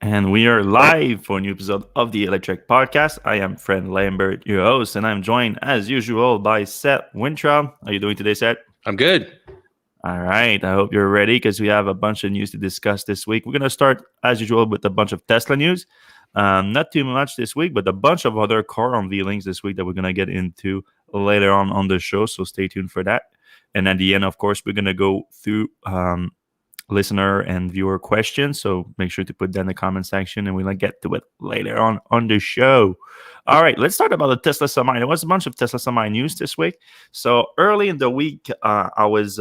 And we are live for a new episode of the Electrek Podcast. I am Fred Lambert, your host, and I'm joined as usual by Seth Wintraub. How are you doing today, Seth? I'm good. All right. I hope you're ready because we have a bunch of news to discuss this week. We're going to start, as usual, with a bunch of Tesla news. Not too much this week, but a bunch of other car unveilings this week that we're going to get into later on the show. So stay tuned for that. And at the end, of course, we're going to go through listener and viewer questions. So make sure to put that in the comment section and we'll get to it later on the show. All right, let's talk about the Tesla Semi. There was a bunch of Tesla Semi news this week. So early in the week, I was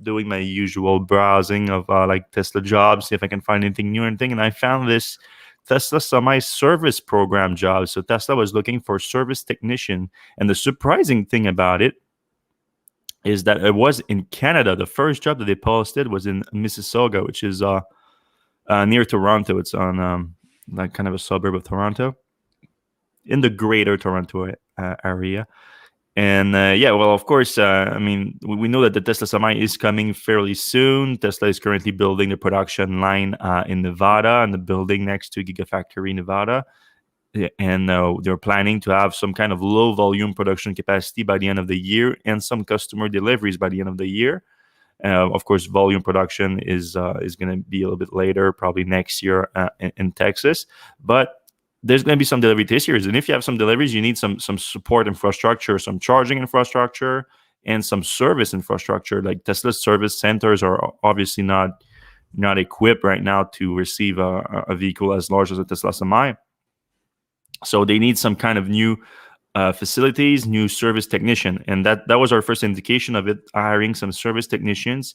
doing my usual browsing of like Tesla jobs, see if I can find anything new or anything. And I found this Tesla Semi service program job. So Tesla was looking for service technician. And the surprising thing about it is that it was in Canada. The first job that they posted was in Mississauga, which is near Toronto. It's on like kind of a suburb of Toronto, in the greater Toronto area. And well, of course, I mean, we know that the Tesla Semi is coming fairly soon. Tesla is currently building the production line in Nevada, and the building next to Gigafactory Nevada. And they're planning to have some kind of low volume production capacity by the end of the year and some customer deliveries by the end of the year. Of course, volume production is going to be a little bit later, probably next year in Texas. But there's going to be some delivery this year. And if you have some deliveries, you need some support infrastructure, some charging infrastructure, and some service infrastructure. Like Tesla service centers are obviously not equipped right now to receive a vehicle as large as a Tesla Semi. So they need some kind of new facilities, new service technician. And that was our first indication of it, hiring some service technicians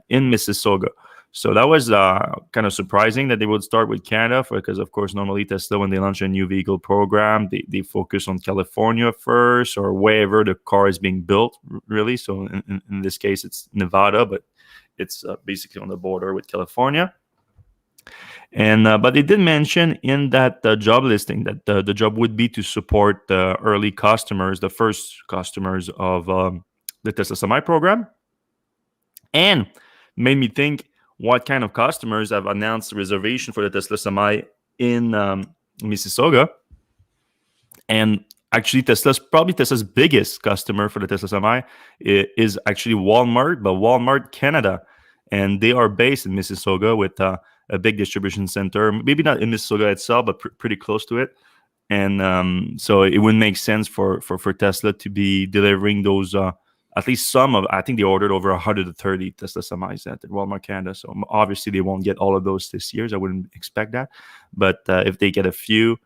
in Mississauga. So that was kind of surprising that they would start with Canada because, of course, normally Tesla, when they launch a new vehicle program, they focus on California first or wherever the car is being built, really. So in this case, it's Nevada, but it's basically on the border with California. And but they did mention in that job listing that the job would be to support the early customers, the first customers of the Tesla Semi program, and made me think what kind of customers have announced reservation for the Tesla Semi in Mississauga. And actually, Tesla's biggest customer for the Tesla Semi is actually Walmart, but Walmart Canada, and they are based in Mississauga with a big distribution center, maybe not in Mississauga itself, but pretty close to it. And so it would make sense for Tesla to be delivering those, at least some of, I think they ordered over 130 Tesla Semis at Walmart Canada. So obviously they won't get all of those this year. So I wouldn't expect that. But if they get a few,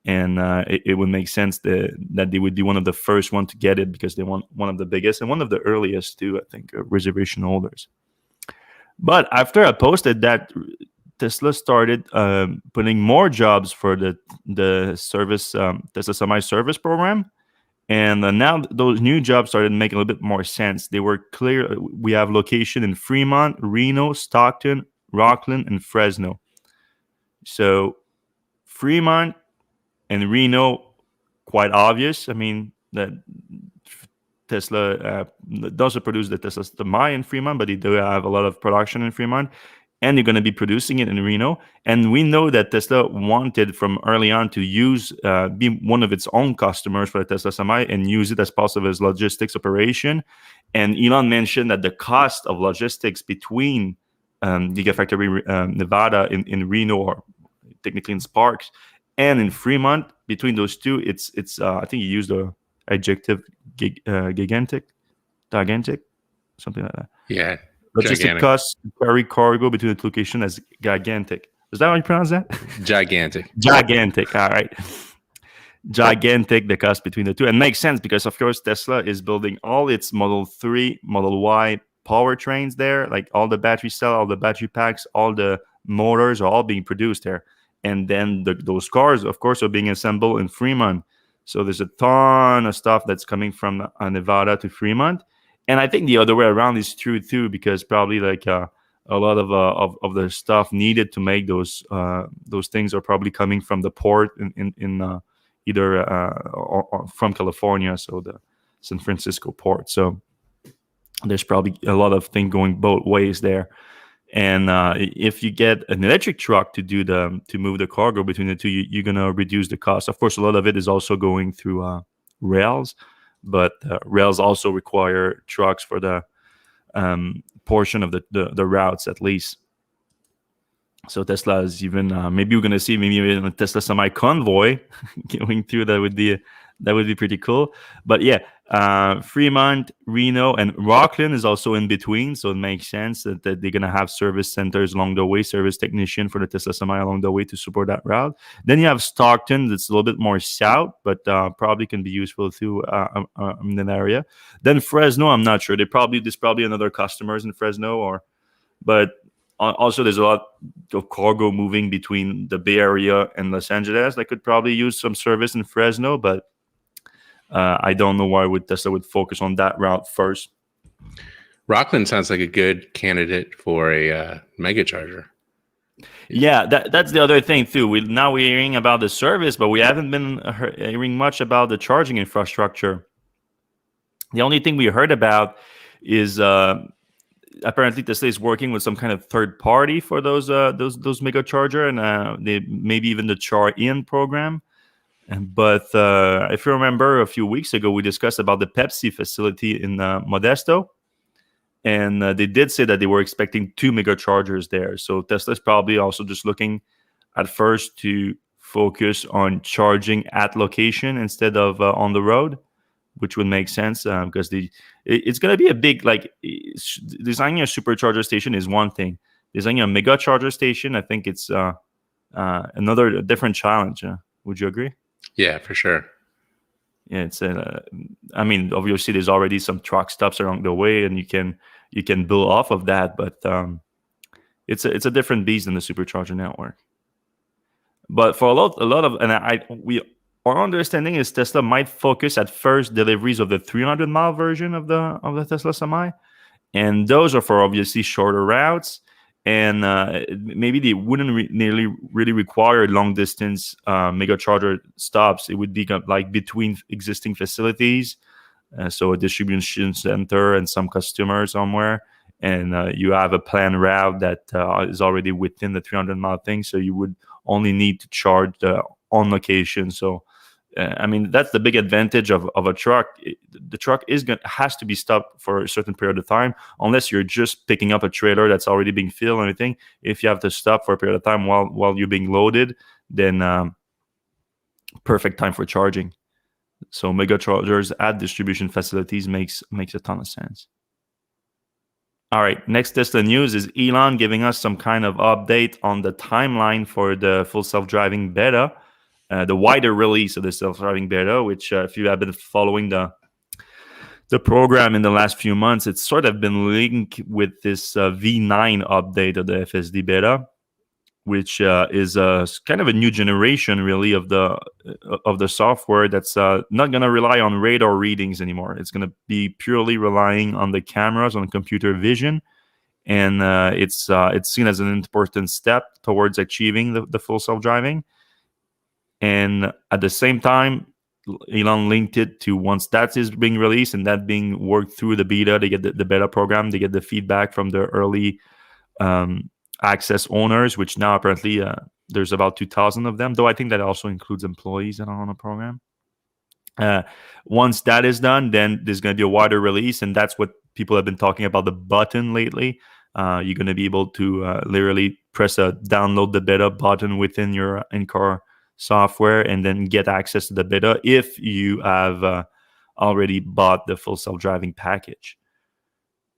and it would make sense that they would be one of the first one to get it because they want one of the biggest and one of the earliest too, I think, reservation holders. But after I posted that, Tesla started putting more jobs for the service Tesla Semi service program, and now those new jobs started making a little bit more sense. They were clear. We have location in Fremont, Reno, Stockton, Rockland, and Fresno. So Fremont and Reno, quite obvious. I mean that Tesla doesn't produce the Tesla Semi in Fremont, but they do have a lot of production in Fremont. And they're going to be producing it in Reno. And we know that Tesla wanted from early on to be one of its own customers for the Tesla Semi and use it as part of its logistics operation. And Elon mentioned that the cost of logistics between Gigafactory Nevada in Reno, or technically in Sparks, and in Fremont, between those two, it's I think he used the adjective gigantic, something like that. Yeah. Logistic costs to carry cargo between the location as gigantic. Is that how you pronounce that? Gigantic. Gigantic. All right. Gigantic, the cost between the two. And makes sense because, of course, Tesla is building all its Model 3, Model Y powertrains there. Like all the battery cell, all the battery packs, all the motors are all being produced there. And then those cars, of course, are being assembled in Fremont. So there's a ton of stuff that's coming from Nevada to Fremont. And I think the other way around is true too, because probably like a lot of the stuff needed to make those things are probably coming from the port in either or from California, so the San Francisco port. So there's probably a lot of things going both ways there. And if you get an electric truck to move the cargo between the two, you're gonna reduce the cost. Of course, a lot of it is also going through rails, but rails also require trucks for the portion of the routes at least. So Tesla is even maybe we're gonna see maybe even a Tesla semi convoy going through. That would be pretty cool. But yeah, Fremont, Reno, and Rockland is also in between, so it makes sense that they're gonna have service centers along the way, service technician for the Tesla semi along the way to support that route. Then you have Stockton, that's a little bit more south, but probably can be useful too in that area. Then Fresno, I'm not sure. There's probably another customers in Fresno but also there's a lot of cargo moving between the Bay Area and Los Angeles that could probably use some service in Fresno, but I don't know why Tesla would focus on that route first. Rockland sounds like a good candidate for a mega charger. Yeah, that's the other thing too. We're hearing about the service, but we haven't been hearing much about the charging infrastructure. The only thing we heard about is apparently Tesla is working with some kind of third party for those mega charger, and they maybe even the Char-In program. But if you remember, a few weeks ago we discussed about the Pepsi facility in Modesto, and they did say that they were expecting 2 mega chargers there. So Tesla's probably also just looking at first to focus on charging at location instead of on the road, which would make sense because it's going to be a big, designing a supercharger station is one thing. Designing a mega charger station, I think it's another different challenge. Would you agree? Yeah, for sure. Yeah, it's. I mean, obviously, there's already some truck stops along the way, and you can build off of that. But it's a different beast than the supercharger network. But for a lot of, our understanding is Tesla might focus at first deliveries of the 300-mile version of the Tesla Semi, and those are for obviously shorter routes. And maybe they wouldn't really require long distance mega charger stops. It would be like between existing facilities, so a distribution center and some customer somewhere, and you have a planned route that is already within the 300-mile thing. So you would only need to charge on location. So I mean, that's the big advantage of a truck. The truck has to be stopped for a certain period of time, unless you're just picking up a trailer that's already being filled or anything. If you have to stop for a period of time while you're being loaded, then perfect time for charging. So mega chargers at distribution facilities makes a ton of sense. All right, next Tesla news is Elon giving us some kind of update on the timeline for the full self-driving beta. The wider release of the self-driving beta, which if you have been following the program in the last few months, it's sort of been linked with this V9 update of the FSD beta, which is kind of a new generation really of the software that's not going to rely on radar readings anymore. It's going to be purely relying on the cameras, on computer vision, and it's seen as an important step towards achieving the full self-driving. And at the same time, Elon linked it to once that is being released and that being worked through the beta, they get the beta program, they get the feedback from the early access owners, which now apparently there's about 2,000 of them, though I think that also includes employees that are on the program. Once that is done, then there's going to be a wider release, and that's what people have been talking about, the button lately. You're going to be able to literally press a download the beta button within your in-car software and then get access to the beta if you have already bought the full self-driving package.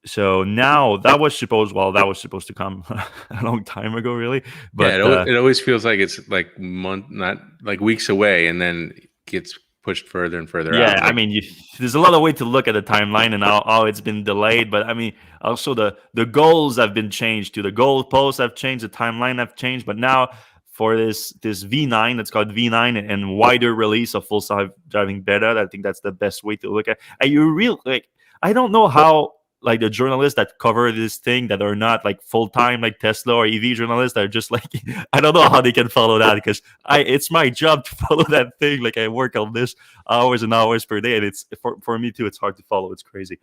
So now that was supposed to come a long time ago, really. But yeah, it always feels like it's like not like weeks away, and then gets pushed further and further out. Yeah, I mean, there's a lot of way to look at the timeline and how it's been delayed. But I mean, also the goals have been changed too. The goalposts have changed, the timeline have changed. But now for this V9, it's called V9, and wider release of full self-driving beta, I think that's the best way to look at. I don't know how like the journalists that cover this thing that are not like full-time like Tesla or EV journalists are just like, I don't know how they can follow that, because it's my job to follow that thing. Like I work on this hours and hours per day, and it's for me too, it's hard to follow. It's crazy.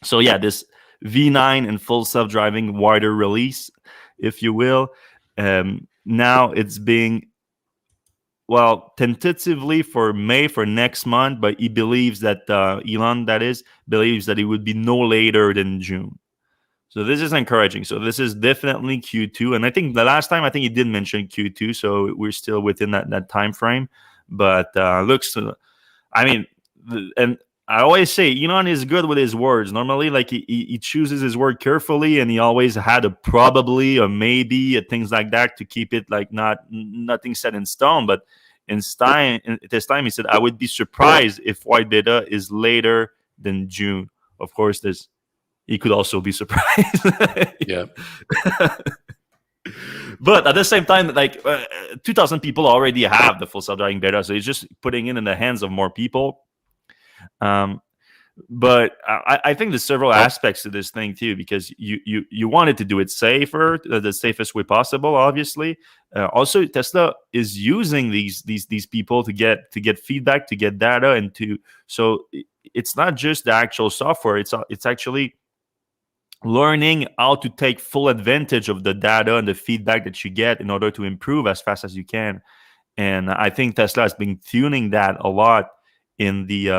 So yeah, this V9 and full self-driving wider release, if you will. Now it's being, well, tentatively for May, for next month, but he believes that Elon, that is, believes that it would be no later than June. So this is encouraging. So this is definitely Q2, and I think the last time I think he did mention Q2, so we're still within that time frame. But looks, I mean, and I always say Elon is good with his words. Normally, like he chooses his word carefully, and he always had a probably, a maybe, things like that to keep it like nothing set in stone. But this time he said, I would be surprised if white beta is later than June. Of course, he could also be surprised. Yeah. But at the same time, like 2,000 people already have the full self-driving beta, so he's just putting it in the hands of more people. But I think there's several aspects to this thing too, because you wanted to do it safer, the safest way possible, obviously. Also, Tesla is using these people to get feedback, to get data, and so it's not just the actual software. It's actually learning how to take full advantage of the data and the feedback that you get in order to improve as fast as you can. And I think Tesla has been tuning that a lot in the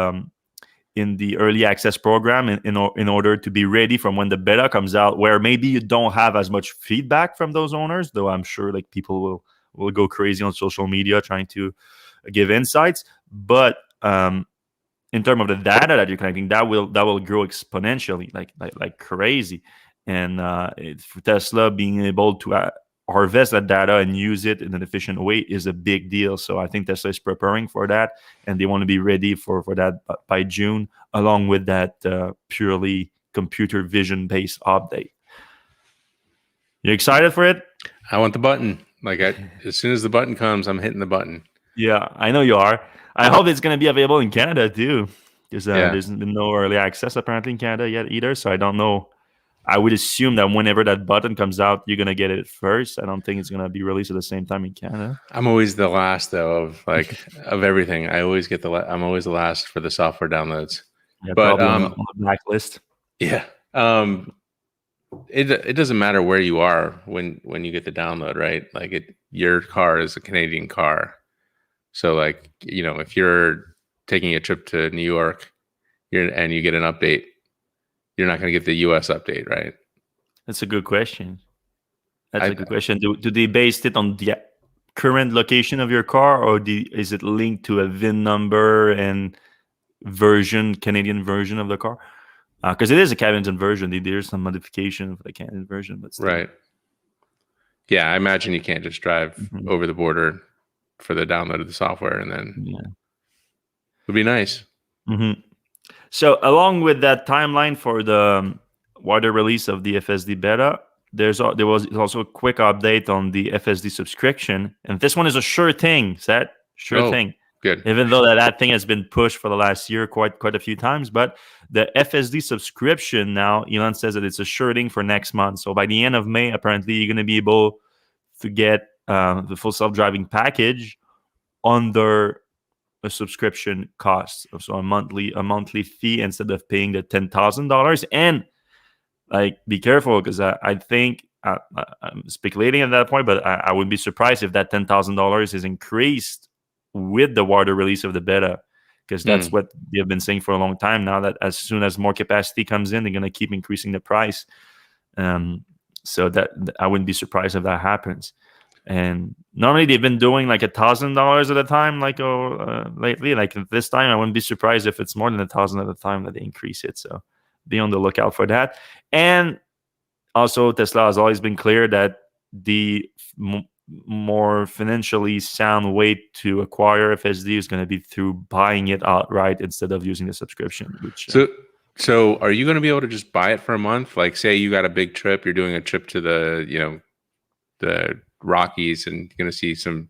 early access program in order to be ready from when the beta comes out, where maybe you don't have as much feedback from those owners, though I'm sure like people will go crazy on social media trying to give insights. But in terms of the data that you're collecting, that will grow exponentially, like crazy. And for Tesla, being able to harvest that data and use it in an efficient way is a big deal. So I think Tesla is preparing for that, and they want to be ready for that by June, along with that purely computer vision based update. You excited for it? I want the button. Like as soon as the button comes, I'm hitting the button. Yeah, I know you are. I hope it's going to be available in Canada too, because there's been no early access apparently in Canada yet either. So I don't know. I would assume that whenever that button comes out, you're going to get it first. I don't think it's going to be released at the same time in Canada. I'm always the last though of everything. I'm always the last for the software downloads. Yeah, but on the blacklist. Yeah. It doesn't matter where you are when you get the download, right? Like your car is a Canadian car. So like, if you're taking a trip to New York and you get an update, you're not going to get the US update, right? That's a good question. A good question. Do they base it on the current location of your car, or is it linked to a VIN number and Canadian version of the car? Because it is a Canadian version. There's some modification for the Canadian version, but still. Right. Yeah, I imagine you can't just drive over the border for the download of the software, and then it would be nice. Mm-hmm. So along with that timeline for the wider release of the FSD beta, there was also a quick update on the FSD subscription, and this one is a sure thing. Thing. Good. Even though that thing has been pushed for the last year quite a few times, but the FSD subscription now, Elon says that it's a sure thing for next month. So by the end of May, apparently you're going to be able to get the full self-driving package under a subscription cost, so a monthly fee instead of paying the $10,000. And like, be careful, because I think I'm speculating at that point, but I wouldn't be surprised if that $10,000 is increased with the wider release of the beta, because that's what they've been saying for a long time now, that as soon as more capacity comes in, they're going to keep increasing the price. So that I wouldn't be surprised if that happens. And normally they've been doing like $1,000 at a time, like lately. Like this time, I wouldn't be surprised if it's more than 1,000 at a time that they increase it. So be on the lookout for that. And also, Tesla has always been clear that the more financially sound way to acquire FSD is going to be through buying it outright instead of using the subscription. So are you going to be able to just buy it for a month? Like, say you got a big trip, you're doing a trip to the Rockies, and you're going to see some,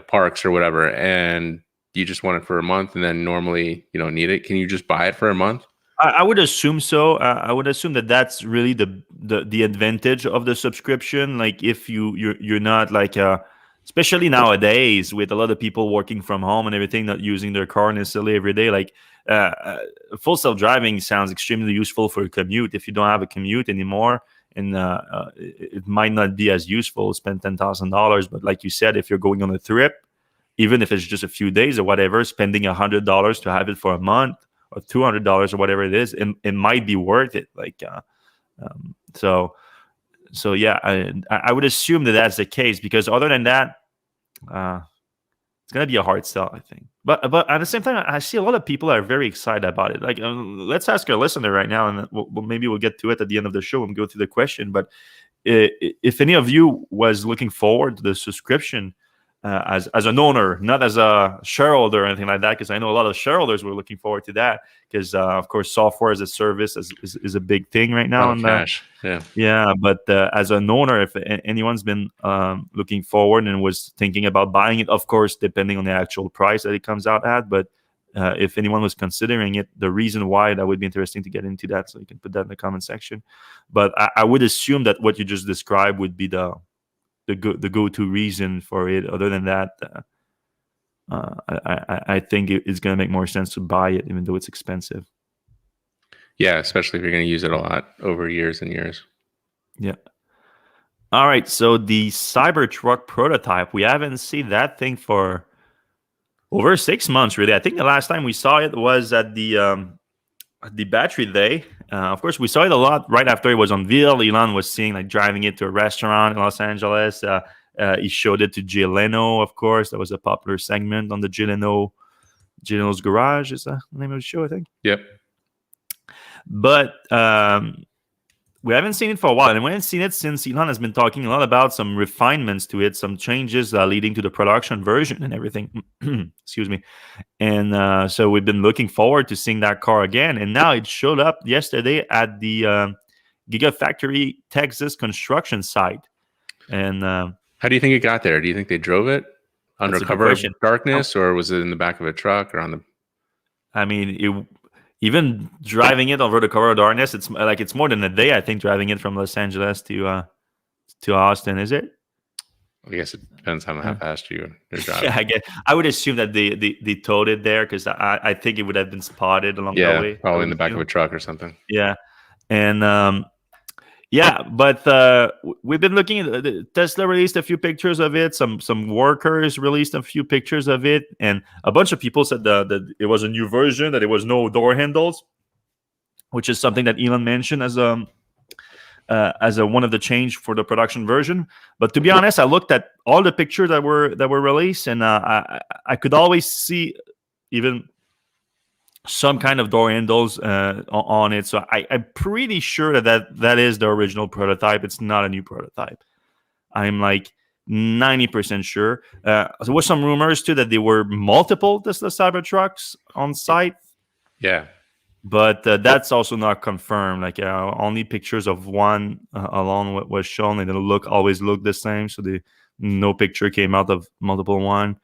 parks or whatever, and you just want it for a month, and then normally you don't need it. Can you just buy it for a month? I would assume so. I would assume that that's really the advantage of the subscription. Like if you're not like especially nowadays with a lot of people working from home and everything, not using their car necessarily every day. Like full self-driving sounds extremely useful for a commute. If you don't have a commute anymore, and it might not be as useful, spend $10,000. But like you said, if you're going on a trip, even if it's just a few days or whatever, spending $100 to have it for a month or $200 or whatever it is, it might be worth it. Like so yeah, I would assume that that's the case, because other than that, it's gonna be a hard sell, I think. But at the same time, I see a lot of people are very excited about it. Like, let's ask our listener right now, and maybe we'll get to it at the end of the show and go through the question. But if any of you was looking forward to the subscription as an owner, not as a shareholder or anything like that, because I know a lot of shareholders were looking forward to that, because of course software as a service is a big thing right now. Cash, yeah. But as an owner, if anyone's been looking forward and was thinking about buying it, of course, depending on the actual price that it comes out at, but if anyone was considering it, the reason why, that would be interesting to get into that, so you can put that in the comment section. But I would assume that what you just described would be the go-to reason for it. Other than that, I think it's going to make more sense to buy it, even though it's expensive. Yeah, especially if you're going to use it a lot over years and years. Yeah. All right. So the Cybertruck prototype, we haven't seen that thing for over 6 months, really. I think the last time we saw it was at the battery day. Of course, we saw it a lot right after it was unveiled. Elon was seeing, like, driving it to a restaurant in Los Angeles. He showed it to Jay Leno, of course. That was a popular segment on the Jay Leno's Garage is the name of the show, I think. Yep. But we haven't seen it for a while, and we haven't seen it since Elon has been talking a lot about some refinements to it, some changes leading to the production version and everything. Excuse me. And so we've been looking forward to seeing that car again, and now it showed up yesterday at the Gigafactory Texas construction site. And how do you think it got there? Do you think they drove it under cover of darkness, or was it in the back of a truck or on the? I mean, even driving it over the cover of darkness, it's more than a day, I think, driving it from Los Angeles to Austin. Is it? I guess it depends on how fast you're driving. Yeah, I would assume that they towed it there, because I think it would have been spotted along the way. Yeah, probably in the back of a truck or something. Yeah, and yeah, but we've been looking at Tesla released a few pictures of it. Some workers released a few pictures of it, and a bunch of people said that it was a new version, that it was no door handles, which is something that Elon mentioned as a one of the change for the production version. But to be honest, I looked at all the pictures that were released, and I could always see even some kind of door handles on it. So I'm pretty sure that is the original prototype. It's not a new prototype. I'm like 90% sure. There was some rumors too that there were multiple Tesla Cybertrucks on site. Yeah. But that's also not confirmed. Like only pictures of one alone was shown, and it'll always look the same. So no picture came out of multiple one.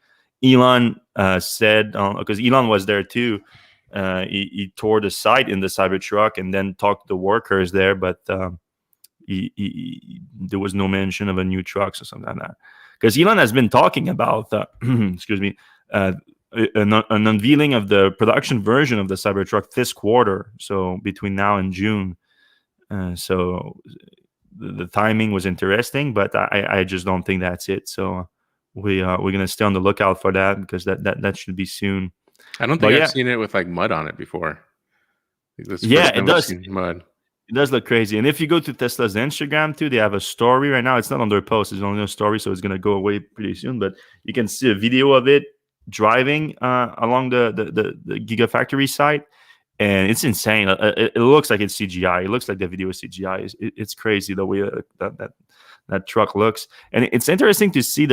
Elon said, because Elon was there too, he toured the site in the Cybertruck and then talked to the workers there, but there was no mention of a new trucks or something like that. Because Elon has been talking about, excuse me, an unveiling of the production version of the Cybertruck this quarter, so between now and June. So the timing was interesting, but I just don't think that's it. So we're gonna stay on the lookout for that, because that should be soon. I don't think I've seen it with like mud on it before. It does. Mud. It does look crazy. And if you go to Tesla's Instagram too, they have a story right now. It's not on their post. It's only a story, so it's gonna go away pretty soon. But you can see a video of it driving along the Gigafactory site, and it's insane. It looks like it's CGI. It looks like the video is CGI. It's crazy the way that truck looks. And it's interesting to see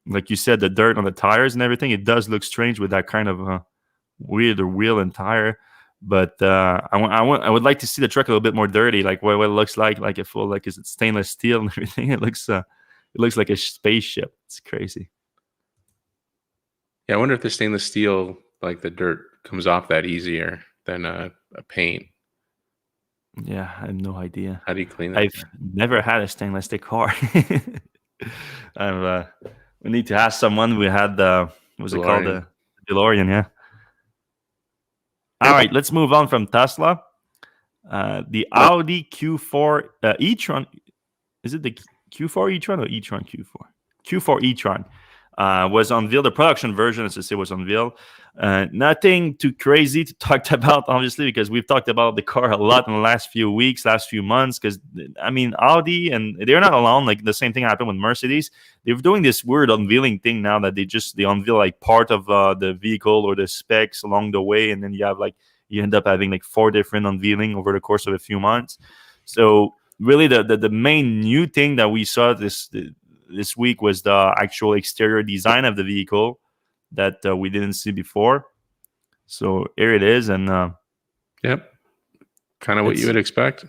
like you said, the dirt on the tires and everything. It does look strange with that kind of weird wheel and tire. But I would like to see the truck a little bit more dirty, like what it looks like a full, like, is it stainless steel and everything? It looks like a spaceship. It's crazy. Yeah, I wonder if the stainless steel, like the dirt, comes off that easier than a paint. Yeah, I have no idea. How do you clean that? I've never had a stainless steel car. We need to ask someone. We had the what was it called, DeLorean. the DeLorean? Yeah. All right, let's move on from Tesla. The Audi Q4 e-tron. Is it the Q4 e-tron or e-tron Q4? Q4 e-tron was unveiled. The production version, as I say, was unveiled. Nothing too crazy to talk about, obviously, because we've talked about the car a lot in the last few weeks, last few months. Because I mean, Audi, and they're not alone. Like the same thing happened with Mercedes. They're doing this weird unveiling thing now that they unveil like part of the vehicle or the specs along the way, and then you end up having like 4 different unveiling over the course of a few months. So really, the main new thing that we saw this week was the actual exterior design of the vehicle that we didn't see before. So here it is, and Yep. Kind of what you would expect.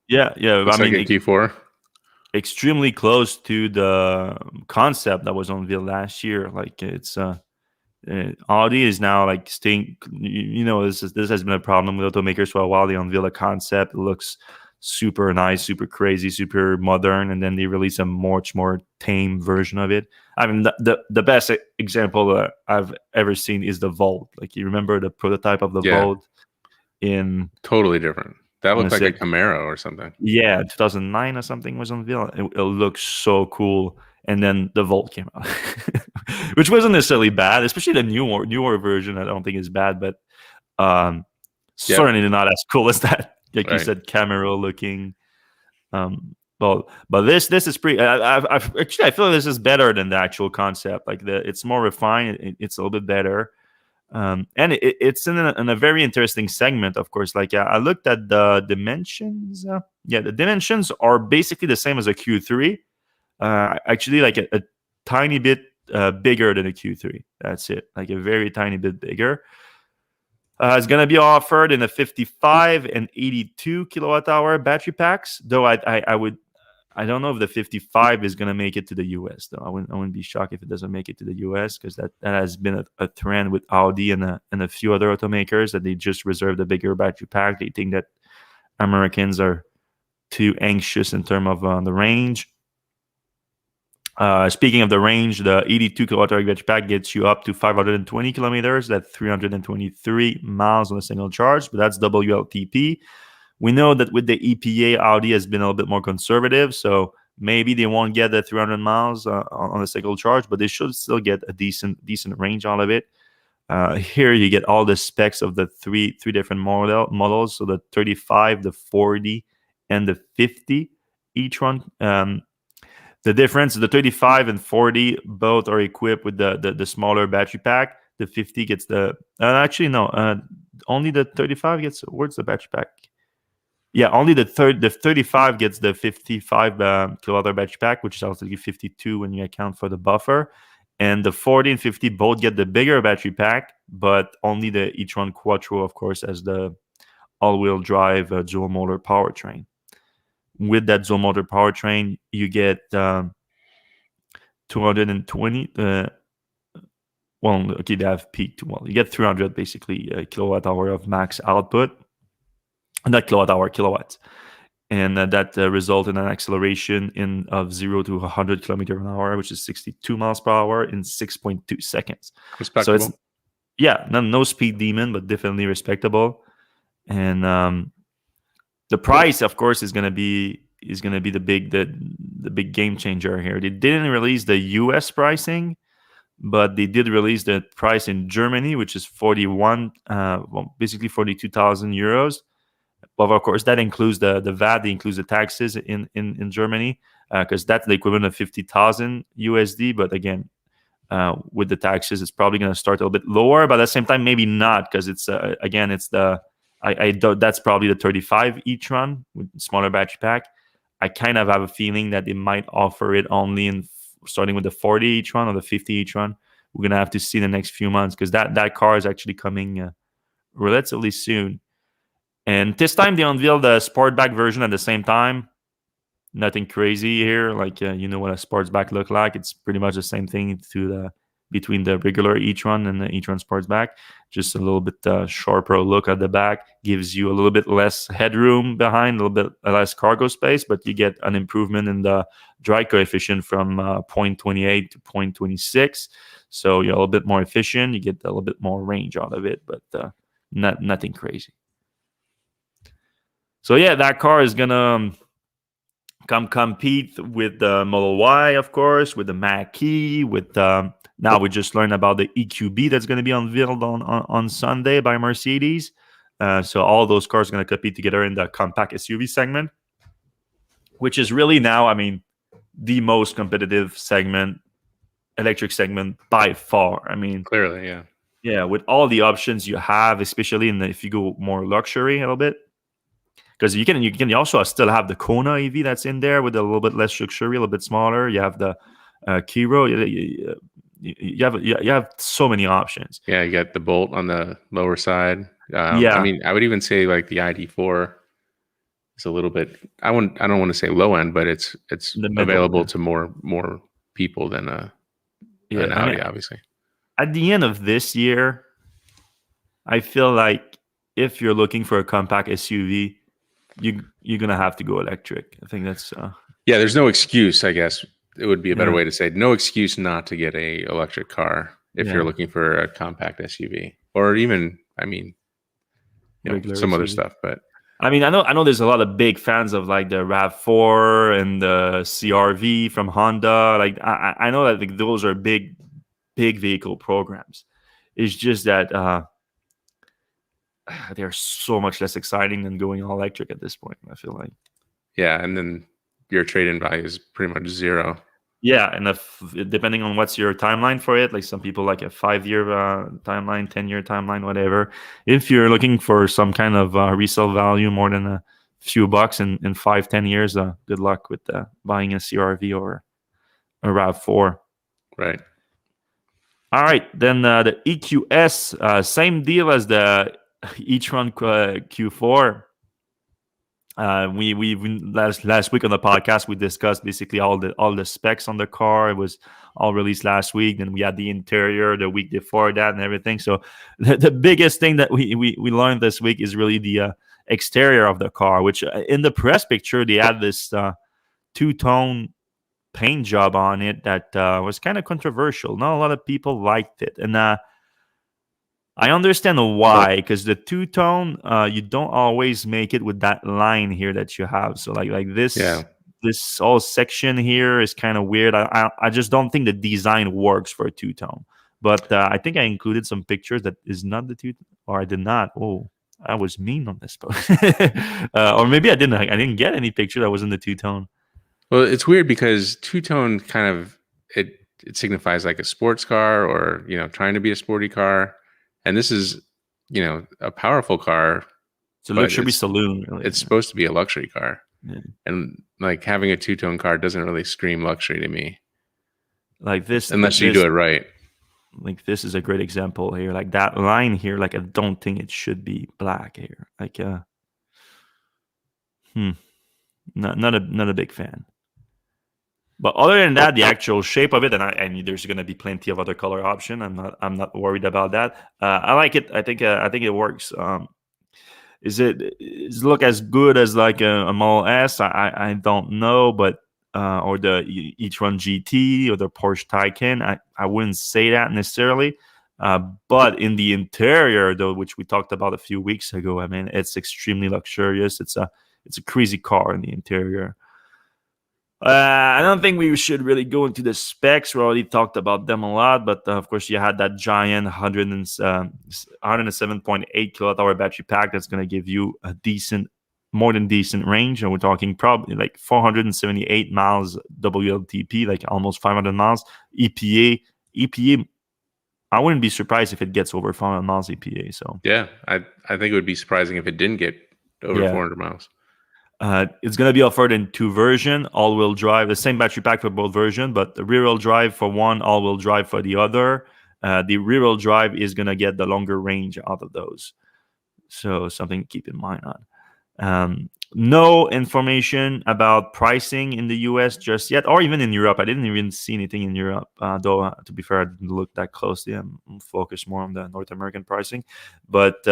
Yeah. Looks like a Q4. Extremely close to the concept that was unveiled last year. Like it's Audi is now like staying. This has been a problem with automakers for a while. They unveil a concept, it looks super nice, super crazy, super modern, and then they release a much more tame version of it. I mean, the best example I've ever seen is the Volt. Like you remember the prototype of the Volt in totally different. That looked like a Camaro or something. Yeah, 2009 or something was unveiled. It looks so cool. And then the Volt came out, which wasn't necessarily bad, especially the newer version. I don't think is bad, but certainly not as cool as that. Like you said, Camaro looking. But this is pretty. Actually, I feel like this is better than the actual concept. Like it's more refined. It's a little bit better. And it's in a very interesting segment, of course. Like I looked at the dimensions. The dimensions are basically the same as a Q3. Actually, like a tiny bit bigger than a Q3. That's it. Like a very tiny bit bigger. It's going to be offered in a 55 and 82 kilowatt hour battery packs. Though I don't know if the 55 is going to make it to the US, though. I wouldn't be shocked if it doesn't make it to the US, because that has been a trend with Audi and a few other automakers, that they just reserve the bigger battery pack. They think that Americans are too anxious in terms of the range. Speaking of the range, the 82 kilowatt hour battery pack gets you up to 520 kilometers. That's 323 miles on a single charge, but that's WLTP. We know that with the EPA, Audi has been a little bit more conservative, so maybe they won't get the 300 miles on a single charge, but they should still get a decent range out of it. Here you get all the specs of the three different models, so the 35, the 40, and the 50 e-tron. The difference, the 35 and 40 both are equipped with the smaller battery pack. The 50 gets only the 35 gets. Where's the battery pack? Yeah, only the 35 gets the 55 kilowatt battery pack, which is actually 52 when you account for the buffer. And the 40 and 50 both get the bigger battery pack, but only the e-tron Quattro, of course, as the all-wheel drive dual motor powertrain. With that dual motor powertrain, you get 220. They have peaked. Well, you get 300 basically kilowatt hour of max output. And that kilowatts, and that result in an acceleration of 0 to 100 kilometers an hour, which is 62 miles per hour in 6.2 seconds. Respectable. So it's no speed demon, but definitely respectable. And the price, of course, is going to be the big game changer here. They didn't release the US pricing, but they did release the price in Germany, which is basically 42,000 euros. But of course, that includes the VAT, that includes the taxes in Germany, because that's the equivalent of 50,000 USD. But again, with the taxes, it's probably going to start a little bit lower. But at the same time, maybe not, because it's that's probably the 35 e-tron with smaller battery pack. I kind of have a feeling that they might offer it only starting with the 40 e-tron or the 50 e-tron. We're going to have to see in the next few months, because that car is actually coming relatively soon. And this time they unveiled the Sportback version at the same time. Nothing crazy here. Like, you know what a Sportback look like. It's pretty much the same thing to between the regular e-tron and the e-tron Sportsback. Just a little bit sharper look at the back, gives you a little bit less headroom behind, a little bit less cargo space, but you get an improvement in the drag coefficient from 0.28 to 0.26. So you're a little bit more efficient. You get a little bit more range out of it, but nothing crazy. So yeah, that car is gonna come compete with the Model Y, of course, with the Mach-E, with now we just learned about the EQB that's going to be unveiled on Sunday by Mercedes. So all those cars are going to compete together in the compact SUV segment, which is really now, I mean, the most competitive segment, electric segment by far. I mean, Clearly, yeah. Yeah, with all the options you have, especially if you go more luxury a little bit. Because you can also still have the Kona EV that's in there with a little bit less luxury, a little bit smaller. You have the Kiro. You have so many options. Yeah, you got the Bolt on the lower side. Yeah. I mean, I would even say like the ID4 is a little bit. I don't want to say low end, but it's available to more people than an Audi, obviously. At the end of this year, I feel like if you're looking for a compact SUV, you're gonna have to go electric. I think that's yeah. There's no excuse. I guess it would be a better way to say it. No excuse not to get a electric car if you're looking for a compact SUV, or even, I mean, some SUV. Other stuff. But I mean, I know there's a lot of big fans of like the RAV4 and the CRV from Honda. Like I know that like, those are big vehicle programs. It's just that they're so much less exciting than going all electric at this point, I feel like. Yeah, and then your trade-in value is pretty much zero. Yeah, and depending on what's your timeline for it, like some people like a 5-year timeline, 10-year timeline, whatever. If you're looking for some kind of resale value more than a few bucks in 5-10 years, good luck with buying a CRV or a RAV4. Right. All right, then the EQS, same deal as the e-tron Q4. We last week on the podcast we discussed basically all the specs on the car. It was all released last week. Then we had the interior the week before that and everything. So the biggest thing that we learned this week is really the exterior of the car, which in the press picture they had this two-tone paint job on it that was kind of controversial. Not a lot of people liked it, and I understand why, because the two-tone, you don't always make it with that line here that you have. So like this, this whole section here is kind of weird. I just don't think the design works for a two-tone. But I think I included some pictures that is not the two, or I did not. Oh, I was mean on this post, or maybe I didn't. I didn't get any picture that was in the two-tone. Well, it's weird because two-tone kind of it signifies like a sports car or trying to be a sporty car. And this is, a powerful car. It's a luxury saloon. Really. It's supposed to be a luxury car. Yeah. And like having a two-tone car doesn't really scream luxury to me. Like this. Unless you do it right. Like this is a great example here. Like that line here, like I don't think it should be black here. Like not a big fan. But other than that, the actual shape of it, and there's going to be plenty of other color option. I'm not worried about that. I like it. I think it works. Does it look as good as like a Model S? I don't know, but or the e-tron GT or the Porsche Taycan. I wouldn't say that necessarily. But in the interior, though, which we talked about a few weeks ago, I mean, it's extremely luxurious. It's a crazy car in the interior. I don't think we should really go into the specs. We already talked about them a lot, but of course, you had that giant 107.8 kilowatt-hour battery pack that's going to give you a more than decent range. And we're talking probably like 478 miles WLTP, like almost 500 miles. EPA, I wouldn't be surprised if it gets over 400 miles EPA. So yeah, I think it would be surprising if it didn't get over 400 miles. It's going to be offered in 2 versions, all-wheel drive, the same battery pack for both versions, but the rear-wheel drive for one, all-wheel drive for the other. The rear-wheel drive is going to get the longer range out of those. So something to keep in mind on. No information about pricing in the US just yet, or even in Europe. I didn't even see anything in Europe, though, to be fair, I didn't look that closely. I'm focused more on the North American pricing. But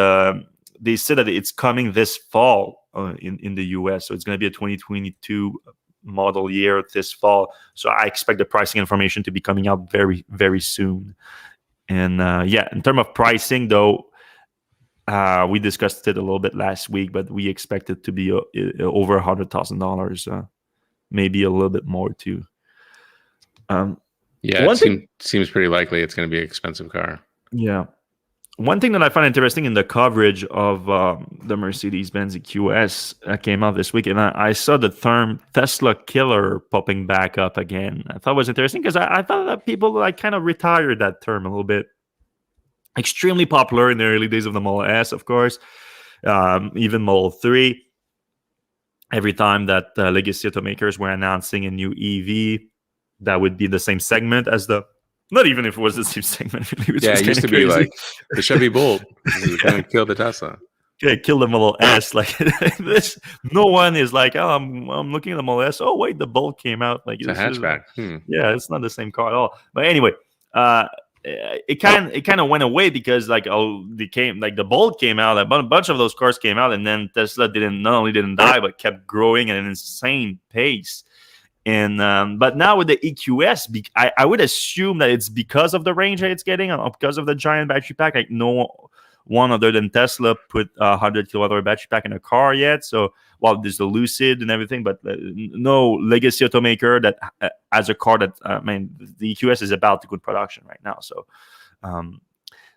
they said that it's coming this fall in the US. So it's going to be a 2022 model year this fall. So I expect the pricing information to be coming out very, very soon. And in terms of pricing, though, we discussed it a little bit last week, but we expect it to be over $100,000, maybe a little bit more too. Seems pretty likely it's going to be an expensive car. Yeah. One thing that I find interesting in the coverage of the Mercedes-Benz EQS came out this week, and I saw the term Tesla killer popping back up again. I thought it was interesting because I thought that people kind of retired that term a little bit. Extremely popular in the early days of the Model S, of course, even Model 3. Every time that legacy automakers were announcing a new EV, that would be the same segment as not even if it was the same segment. It used to be like the Chevy Bolt. It was going to kill the Tesla. Okay, kill the Model S. Like this, no one is like, oh, I'm looking at the Model S. Oh, wait, the Bolt came out. Like it's a hatchback. Yeah, it's not the same car at all. But anyway, it kind of went away because the Bolt came out, a bunch of those cars came out, and then Tesla not only didn't die but kept growing at an insane pace. And but now with the EQS, I would assume that it's because of the range that it's getting, or because of the giant battery pack. Like no one other than Tesla put a 100 kilowatt battery pack in a car yet. So there's the Lucid and everything, but no legacy automaker that has a car that the EQS is about to go in production right now. So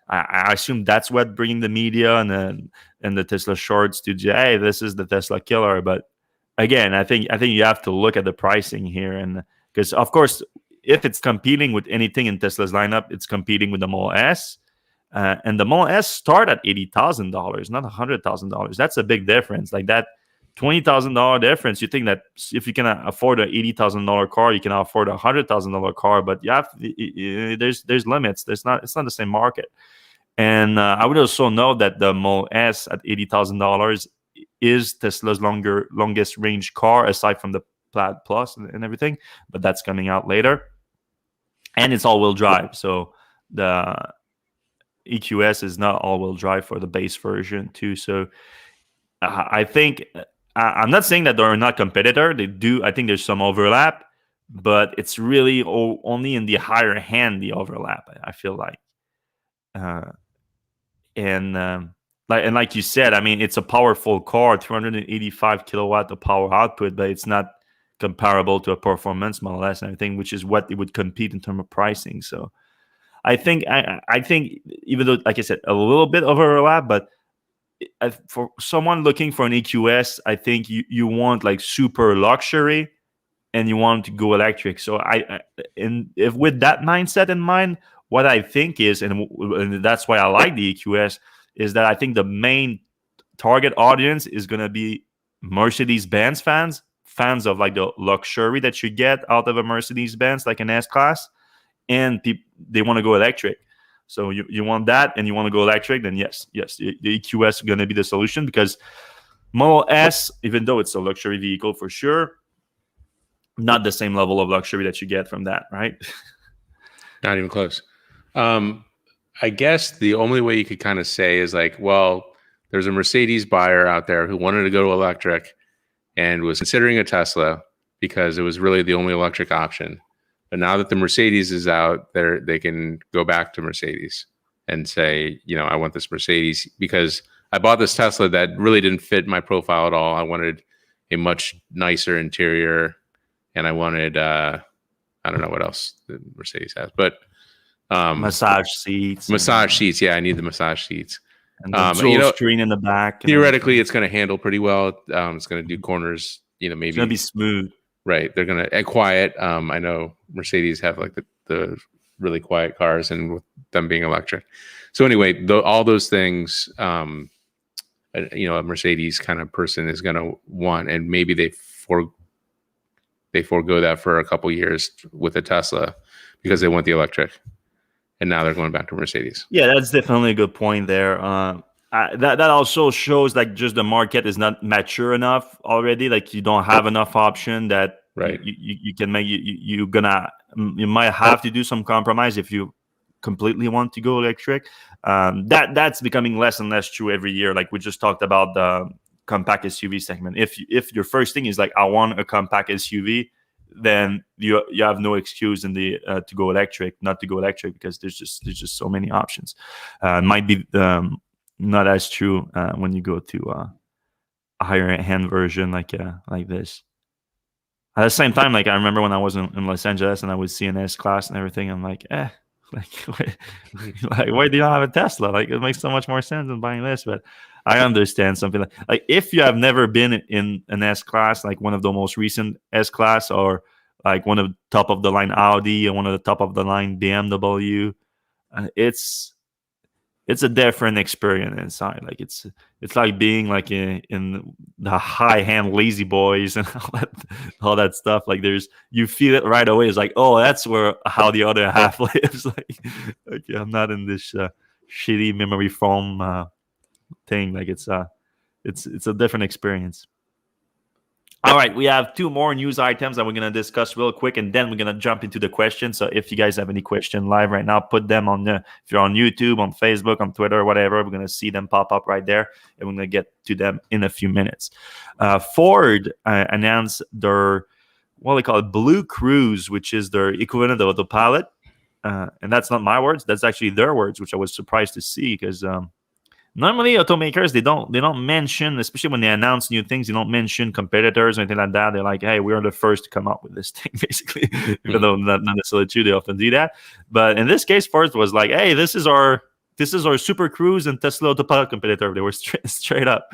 I assume that's what bringing the media and the Tesla shorts to hey, this is the Tesla killer. But again, I think you have to look at the pricing here, and because of course, if it's competing with anything in Tesla's lineup, it's competing with the Model S. And the Model S start at $80,000, not $100,000. That's a big difference. Like that $20,000 difference. You think that if you can afford an $80,000 car, you can afford a $100,000 car, but there's limits. It's not the same market. And I would also know that the Model S at $80,000 is Tesla's longest range car, aside from the Plaid Plus and everything. But that's coming out later, and it's all-wheel drive. So the EQS is not all-wheel drive for the base version too. So I think I'm not saying that they're not competitor. They do. I think there's some overlap, but it's really only in the higher hand the overlap. I feel like, like you said, I mean, it's a powerful car, 285 kilowatt of power output, but it's not comparable to a performance Model S and everything, which is what it would compete in terms of pricing. So I think even though, like I said, a little bit of overlap, but for someone looking for an EQS, I think you want like super luxury and you want to go electric. So if with that mindset in mind, what I think is, and that's why I like the EQS, is that I think the main target audience is going to be Mercedes-Benz fans of like the luxury that you get out of a Mercedes-Benz, like an S-Class, and they want to go electric. So you want that and you want to go electric, then yes, the EQS is going to be the solution, because Model S, even though it's a luxury vehicle for sure, not the same level of luxury that you get from that, right? Not even close. I guess the only way you could kind of say is like, well, there's a Mercedes buyer out there who wanted to go to electric and was considering a Tesla because it was really the only electric option. But now that the Mercedes is out there, they can go back to Mercedes and say, I want this Mercedes because I bought this Tesla that really didn't fit my profile at all. I wanted a much nicer interior, and I wanted, I don't know what else the Mercedes has, but massage seats. Yeah, I need the massage seats. And the dual screen in the back. Theoretically, it's going to handle pretty well. It's going to do corners, maybe. It's going to be smooth. Right. They're going to quiet. I know Mercedes have like the really quiet cars, and with them being electric. So anyway, all those things, a Mercedes kind of person is going to want, and maybe they forego that for a couple years with a Tesla because they want the electric. And now they're going back to Mercedes. Yeah, that's definitely a good point there. that also shows like just the market is not mature enough already. Like you don't have enough option that Right. you can make. You might have to do some compromise if you completely want to go electric. That's becoming less and less true every year. Like we just talked about the compact SUV segment. If your first thing is like I want a compact SUV, then you have no excuse in the to go electric, not to go electric, because there's just so many options. Might be not as true when you go to a higher end version like this. At the same time, like I remember when I was in Los Angeles and I would see an S class and everything, I'm like, like, like why do you not have a Tesla? Like it makes so much more sense than buying this. But I understand something like if you have never been in an S class, like one of the most recent S class, or like one of the top of the line Audi or one of the top of the line BMW, it's a different experience inside. Like it's like being like in the high hand lazy boys and all that stuff. Like you feel it right away. It's like, oh, that's how the other half lives. Like okay, I'm not in this shitty memory foam thing. Like it's a different experience. All right, we have two more news items that we're going to discuss real quick, and then we're going to jump into the questions. So if you guys have any question live right now, put them if you're on YouTube, on Facebook, on Twitter, whatever, we're going to see them pop up right there, and we're going to get to them in a few minutes. Ford announced their, what they call it, BlueCruise, which is their equivalent of Autopilot. And that's not my words. That's actually their words, which I was surprised to see because normally automakers they don't mention, especially when they announce new things, they don't mention competitors or anything like that. They're like, hey, we are the first to come up with this thing, basically. Even though not necessarily true, they often do that. But in this case, Ford was like, hey, this is our Super Cruise and Tesla Autopilot competitor. They were straight up,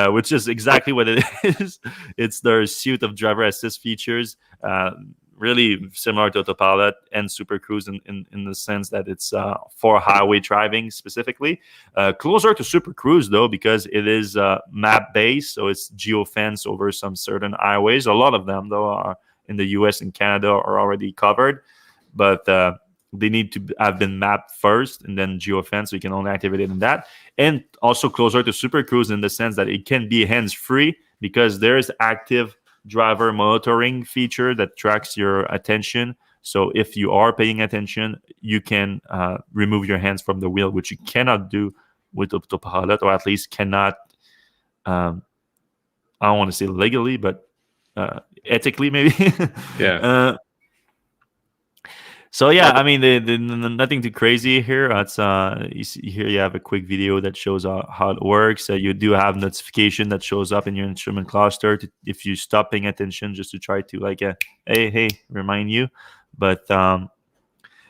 which is exactly what it is. It's their suite of driver assist features. Really similar to Autopilot and Super Cruise in the sense that it's for highway driving specifically. Closer to Super Cruise, though, because it is map-based, so it's geofence over some certain highways. A lot of them, though, are in the US and Canada are already covered, but they need to have been mapped first and then geofence, so you can only activate it in that. And also closer to Super Cruise in the sense that it can be hands-free because there is active driver monitoring feature that tracks your attention. So if you are paying attention, you can remove your hands from the wheel, which you cannot do with Autopilot, or at least cannot, I don't want to say legally, but ethically maybe. Yeah. So yeah, I mean, nothing too crazy here. It's you see here you have a quick video that shows how it works. You do have notification that shows up in your instrument cluster if you stop paying attention, just to try to like, hey, remind you. But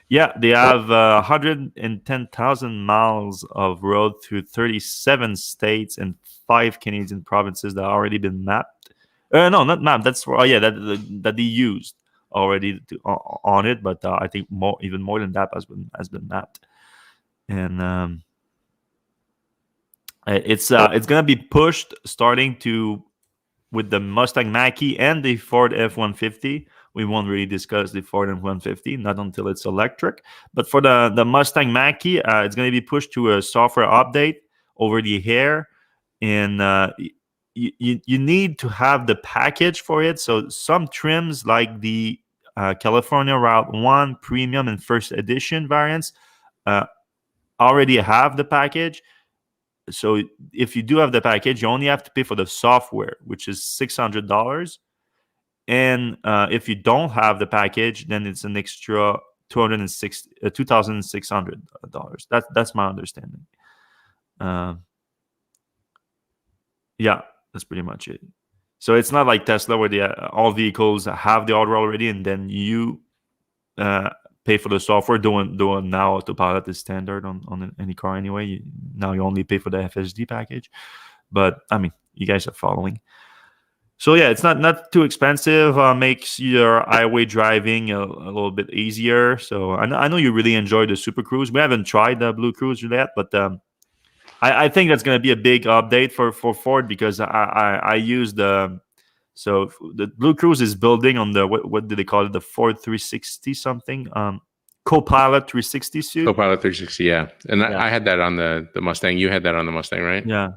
yeah, they have 110,000 miles of road through 37 states and 5 Canadian provinces that have already been mapped. No, not mapped. That's that they used already on it, but I think even more than that has been mapped, and it's gonna be pushed starting with the Mustang Mach-E and the Ford F-150. We won't really discuss the Ford F-150 not until it's electric, but for the Mustang Mach-E, it's gonna be pushed to a software update over the air, and you need to have the package for it. So some trims like the California Route 1 Premium and First Edition variants already have the package. So if you do have the package, you only have to pay for the software, which is $600. And if you don't have the package, then it's an extra $2,600. That's my understanding. Yeah, that's pretty much it. So it's not like Tesla where all vehicles have the hardware already, and then you pay for the software. Doing now Autopilot is standard on any car anyway. Now you only pay for the FSD package. But I mean, you guys are following. So yeah, it's not too expensive. Makes your highway driving a little bit easier. So I know you really enjoy the Super Cruise. We haven't tried the BlueCruise yet, but I think that's going to be a big update for Ford, because I use the BlueCruise is building on the what do they call it, the Ford 360 something. Copilot 360 suit. Copilot 360, yeah. And Yeah. I had that on the Mustang. You had that on the Mustang, right? Yeah.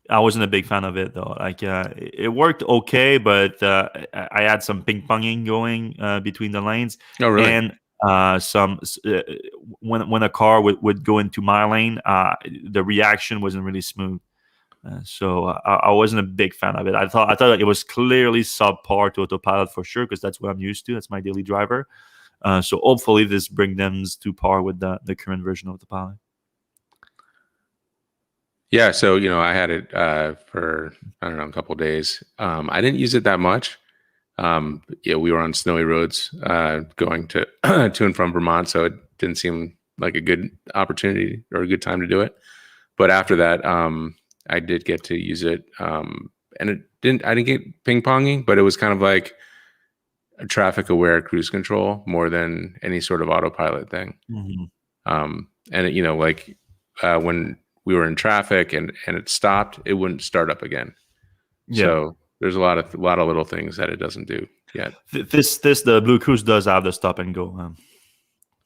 I wasn't a big fan of it though. Like it worked okay, but I had some ping ponging going between the lanes, Oh, really? and when a car would go into my lane, the reaction wasn't really smooth. So I wasn't a big fan of it. I thought it was clearly subpar to Autopilot for sure, because that's what I'm used to. That's my daily driver. So hopefully this brings them to par with the current version of Autopilot. Yeah, so I had it for I don't know, a couple of days. I didn't use it that much. We were on snowy roads going to to and from Vermont, so it didn't seem like a good opportunity or a good time to do it. But after that, I did get to use it, and I didn't get ping ponging, but it was kind of like a traffic aware cruise control more than any sort of autopilot thing. Mm-hmm. And when we were in traffic and it stopped, it wouldn't start up again. Yeah. So there's a lot of little things that it doesn't do yet. The BlueCruise does have the stop and go.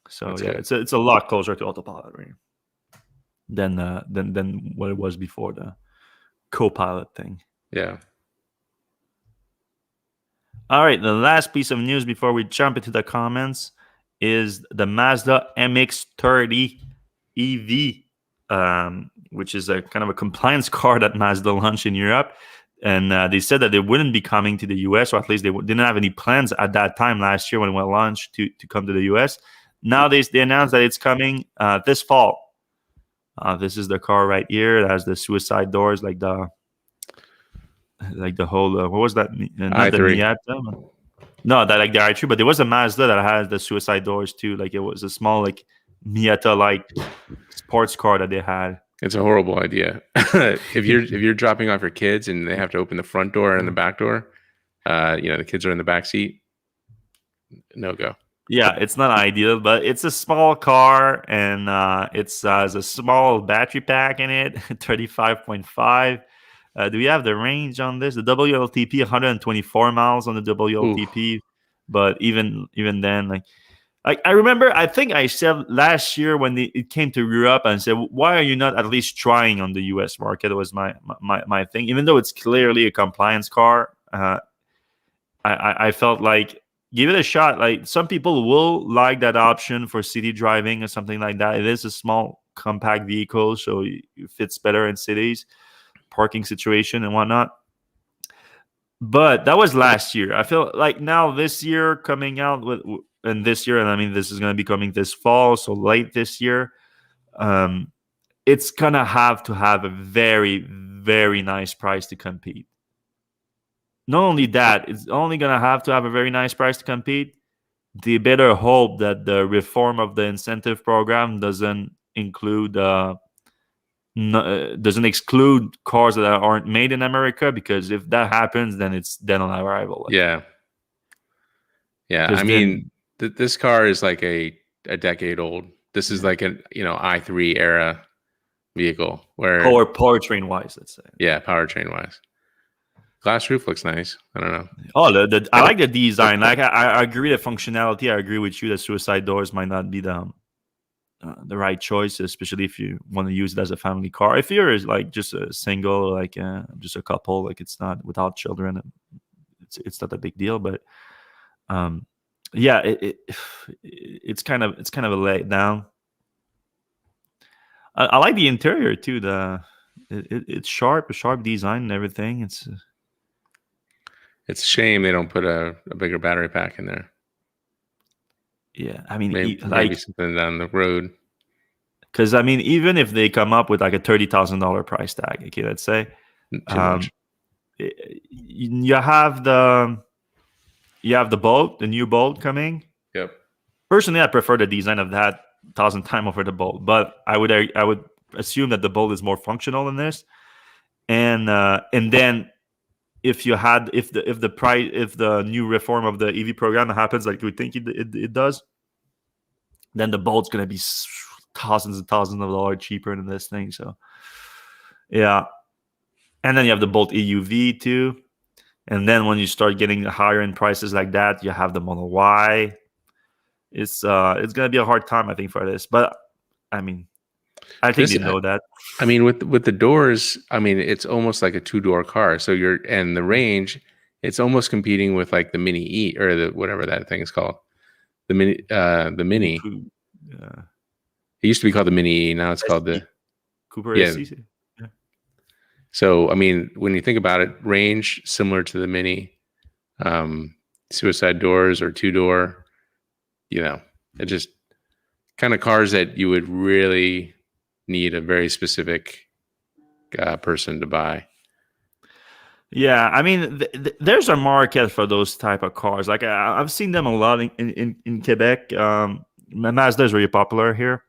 So that's good. It's a lot closer to Autopilot, right? Than what it was before the Copilot thing. Yeah. All right, the last piece of news before we jump into the comments is the Mazda MX-30 EV, which is a kind of a compliance car that Mazda launched in Europe. And they said that they wouldn't be coming to the US, or at least they didn't have any plans at that time last year when it was launched to come to the US. Now they announced that it's coming this fall. This is the car right here. It has the suicide doors, like the whole what was that? Not the Miata. No, that like the i3, but there was a Mazda that has the suicide doors too. Like it was a small like Miata like sports car that they had. It's a horrible idea. If you're dropping off your kids and they have to open the front door and the back door, the kids are in the back seat. No go. Yeah, it's not ideal, but it's a small car, and it has a small battery pack in it, 35.5. Do we have the range on this? The WLTP, 124 miles on the WLTP. Oof. But even then, like I remember, I think I said last year when it came to Europe, and said, why are you not at least trying on the US market? It was my thing. Even though it's clearly a compliance car, I felt like, give it a shot. Like some people will like that option for city driving or something like that. It is a small, compact vehicle, so it fits better in cities, parking situation and whatnot. But that was last year. I feel like now this year coming out and this year, and I mean this is going to be coming this fall, so late this year. It's gonna have to have a very, very nice price to compete. Not only that, it's only going to have a very nice price to compete. They better hope that the reform of the incentive program doesn't exclude cars that aren't made in America, because if that happens, then it's dead on arrival. Yeah. I mean, this car is like a decade old. This is like an i3 era vehicle where powertrain wise, let's say. Yeah, powertrain wise. Glass roof looks nice. I don't know. Oh, I like the design. Like I agree the functionality. I agree with you that suicide doors might not be the right choice, especially if you want to use it as a family car. If you're like just a single, like just a couple, like it's not without children, it's not a big deal. But it's kind of a letdown. I like the interior too. It's sharp, a sharp design and everything. It's a shame they don't put a bigger battery pack in there. Yeah, I mean, maybe something down the road. Because I mean, even if they come up with like a $30,000 price tag, okay, let's say, you have the Bolt, the new Bolt coming. Yep. Personally, I prefer the design of that 1,000 times over the Bolt, but I would assume that the Bolt is more functional than this, and then. If the new reform of the EV program happens like we think it does, then the Bolt's going to be thousands and thousands of dollars cheaper than this thing. So, yeah. And then you have the Bolt EUV too. And then when you start getting higher end prices like that, you have the Model Y. it's gonna be a hard time, I think, for this. But I mean, I think This, they know that. I mean, with the doors, I mean, it's almost like a 2-door car. So and the range, it's almost competing with like the Mini E or the whatever that thing is called, the Mini. Yeah. It used to be called the Mini E. Now it's called SC. the Cooper yeah. SC. Yeah. So I mean, when you think about it, range similar to the Mini, suicide doors or 2-door, it just kind of cars that you would really need a very specific person to buy. Yeah, I mean, there's a market for those type of cars. Like I've seen them a lot in Quebec. Mazda is really popular here.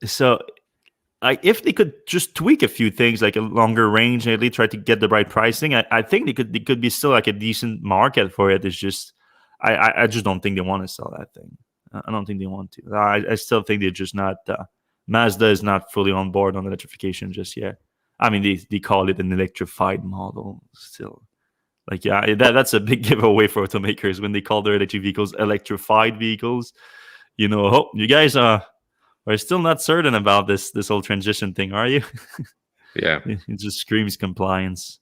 So, like, if they could just tweak a few things, like a longer range, and really try to get the right pricing, I think they could be still like a decent market for it. It's just, I just don't think they want to sell that thing. I don't think they want to. I still think they're just not. Mazda is not fully on board on electrification just yet. I mean, they call it an electrified model still. Like, yeah, that's a big giveaway for automakers when they call their electric vehicles electrified vehicles. Oh, you guys are still not certain about this whole transition thing, are you? Yeah. It just screams compliance.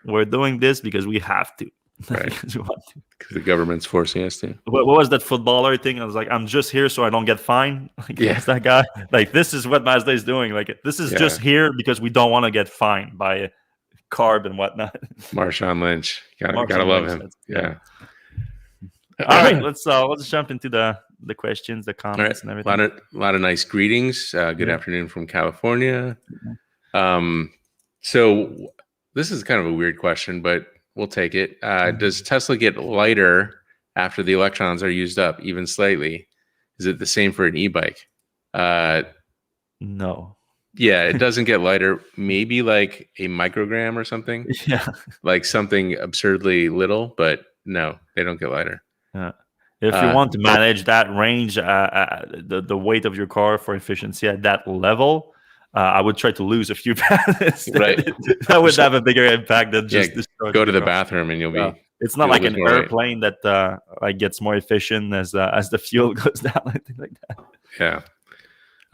We're doing this because we have to. Right. Because we want to. Because the government's forcing us to. What was that footballer thing? I was like, I'm just here so I don't get fined. Like, that's that guy. Like, this is what Mazda is doing. Like, this is just here because we don't want to get fined by CARB and whatnot. Marshawn Lynch. Gotta love him. Yeah. All right, let's jump into the questions, the comments, and everything. A lot of nice greetings. Good afternoon from California. So this is kind of a weird question, but we'll take it. Does Tesla get lighter after the electrons are used up, even slightly? Is it the same for an e-bike? No. Yeah, it doesn't get lighter. Maybe like a microgram or something. Yeah. Like something absurdly little, but no, they don't get lighter. Yeah. If you want to manage that range, the weight of your car for efficiency at that level, I would try to lose a few pounds. Right. That would have a bigger impact than just go to the bathroom and you'll be. It's not like an airplane that like gets more efficient as the fuel goes down, anything like that. Yeah.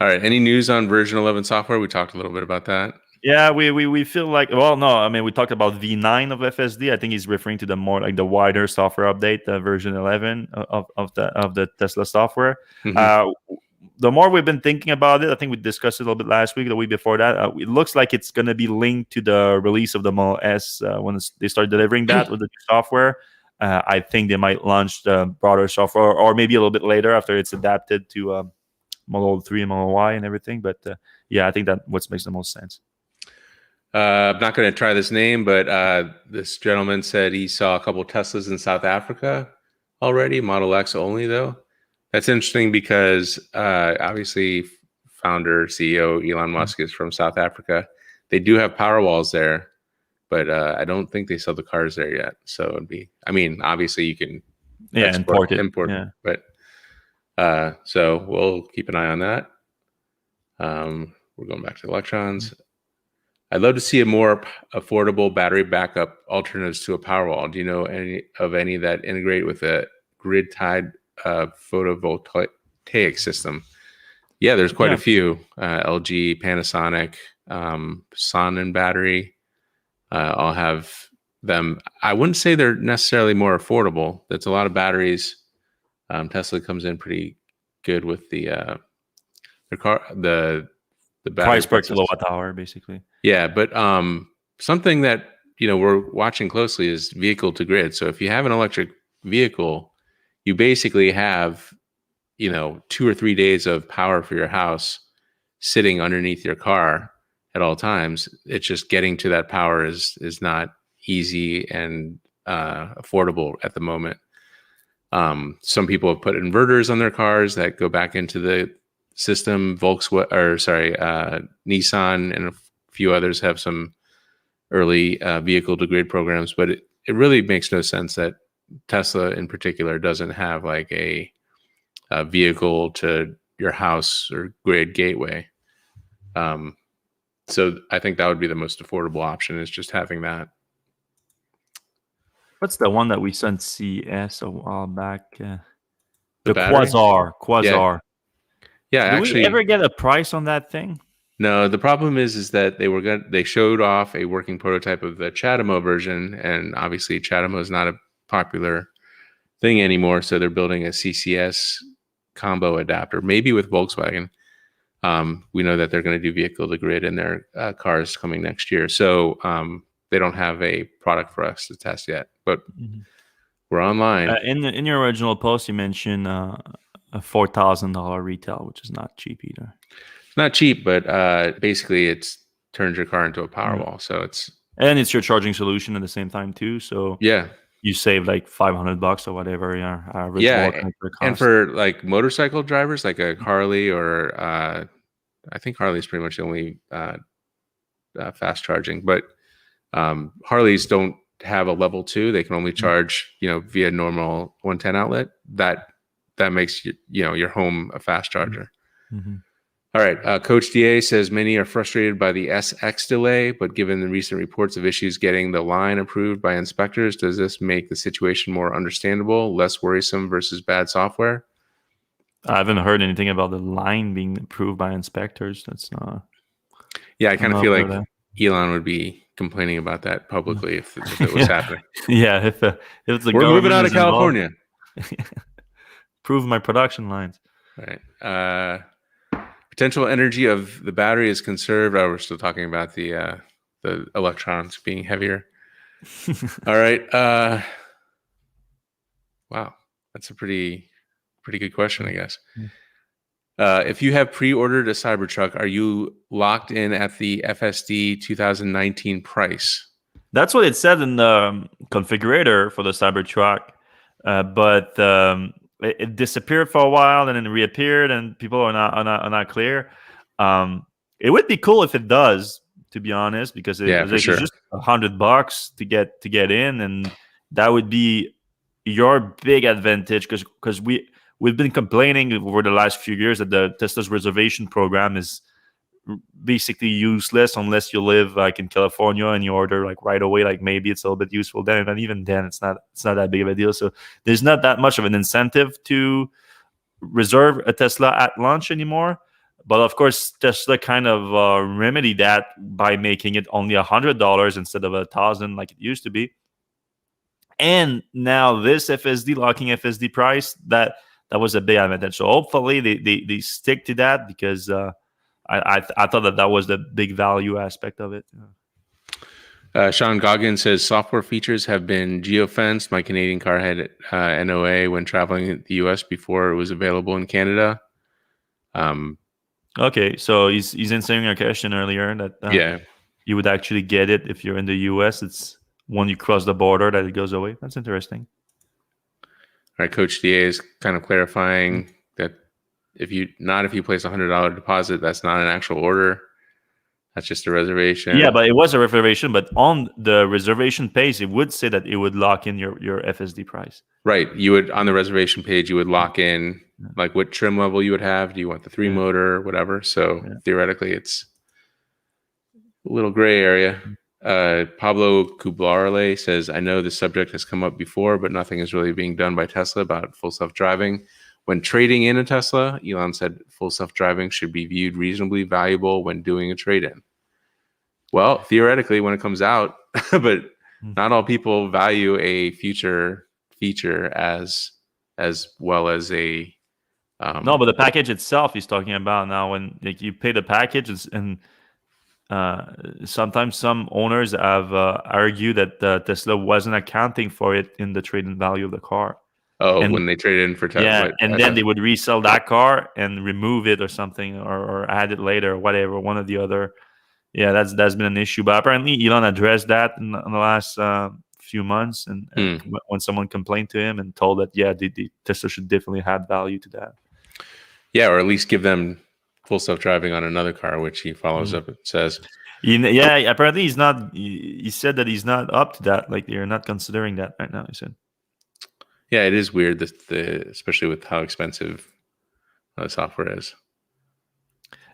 All right. Any news on version 11 software? We talked a little bit about that. Yeah, we feel like, well, no, I mean, we talked about V9 of FSD. I think he's referring to the more like the wider software update, version 11 of the Tesla software. Mm-hmm. The more we've been thinking about it, I think we discussed it a little bit last week, the week before that. It looks like it's going to be linked to the release of the Model S when they start delivering that with the new software. I think they might launch the broader software, or maybe a little bit later after it's adapted to Model 3 and Model Y and everything. But yeah, I think that what makes the most sense. I'm not going to try this name, but this gentleman said he saw a couple Teslas in South Africa already, Model X only, though. That's interesting because obviously founder, CEO Elon Musk is from South Africa. They do have Powerwalls there, but I don't think they sell the cars there yet. So it'd be, I mean, obviously you can import it. But so we'll keep an eye on that. We're going back to the electrons. I'd love to see a more affordable battery backup alternatives to a Powerwall. Do you know any that integrate with a grid-tied photovoltaic system? Yeah, there's quite a few. LG, Panasonic, Sonnen battery. I'll have them. I wouldn't say they're necessarily more affordable. That's a lot of batteries. Tesla comes in pretty good with the price per kilowatt hour, basically. Yeah, but something that we're watching closely is vehicle to grid. So if you have an electric vehicle, you basically have 2 or 3 days of power for your house sitting underneath your car at all times. It's just getting to that power is not easy and affordable at the moment. Some people have put inverters on their cars that go back into the system. Nissan and a few others have some early vehicle to grid programs, but it really makes no sense that Tesla in particular doesn't have like a vehicle to your house or grid gateway. So I think that would be the most affordable option, is just having that. What's the one that we saw in CES a while back? The The battery? Quasar. Yeah, Did we ever get a price on that thing? no. The problem is that they showed off a working prototype of the CHAdeMO version, and obviously CHAdeMO is not a popular thing anymore. So they're building a CCS combo adapter, maybe with Volkswagen. We know that they're going to do vehicle to grid in their cars coming next year. So they don't have a product for us to test yet, but we're online. In your original post, you mentioned a $4,000 retail, which is not cheap either. It's not cheap, but basically it's turns your car into a Powerwall. So it's your charging solution at the same time too. So yeah, you save like $500 or whatever. Average and for like motorcycle drivers, like a Harley or I think Harley's pretty much the only fast charging, but Harleys don't have a level 2. They can only charge via normal 110 outlet. That makes your home a fast charger. All right, Coach DA says many are frustrated by the SX delay, but given the recent reports of issues getting the line approved by inspectors, does this make the situation more understandable, less worrisome versus bad software? I haven't heard anything about the line being approved by inspectors. That's not. Yeah, I kind of feel like Elon would be complaining about that publicly if it was happening. Yeah, if it's the we're moving out of California. Prove my production lines. All right. Potential energy of the battery is conserved. Oh, we're still talking about the electrons being heavier. All right. Wow, that's a pretty good question, I guess. If you have pre-ordered a Cybertruck, are you locked in at the FSD 2019 price? That's what it said in the configurator for the Cybertruck, but it disappeared for a while and then reappeared, and people are not clear. It would be cool if it does, to be honest, because it's just $100 to get in, and that would be your big advantage because we've been complaining over the last few years that the Tesla's reservation program is basically useless unless you live like in California and you order like right away. Like maybe it's a little bit useful then, and even then it's not that big of a deal. So there's not that much of an incentive to reserve a Tesla at launch anymore. But of course, Tesla kind of remedied that by making it only $100 instead of $1,000 like it used to be. And now this locking FSD price, that was a big advantage. So hopefully they stick to that, because I thought that was the big value aspect of it. Sean Goggins says software features have been geofenced. My Canadian car had NOA when traveling in the US before it was available in Canada. Okay, so he's answering your question earlier that you would actually get it if you're in the US. It's when you cross the border that it goes away. That's interesting. All right, Coach DA is kind of clarifying that if you place a $100 deposit, that's not an actual order. That's just a reservation. Yeah, but it was a reservation. But on the reservation page, it would say that it would lock in your FSD price. Right. You would, on the reservation page, you would lock in like what trim level you would have. Do you want the 3 motor, whatever? So theoretically, it's a little gray area. Pablo Kublarle says, I know the subject has come up before, but nothing is really being done by Tesla about full self-driving. When trading in a Tesla, Elon said full self-driving should be viewed reasonably valuable when doing a trade-in. Well, theoretically, when it comes out, but not all people value a future feature as well as a... No, but the package itself he's talking about now, when you pay the package, and sometimes some owners have argued that Tesla wasn't accounting for it in the trade-in value of the car. Oh, when they trade in for Tesla. Yeah, and then they would resell that car and remove it or something, or add it later, or whatever, one or the other. Yeah, that's been an issue. But apparently Elon addressed that in the last few months, and when someone complained to him and told that, the Tesla should definitely add value to that. Yeah, or at least give them full self-driving on another car, which he follows up and says. Yeah, apparently he's not. He said that he's not up to that. Like, they're not considering that right now, he said. Yeah, it is weird, especially with how expensive the software is.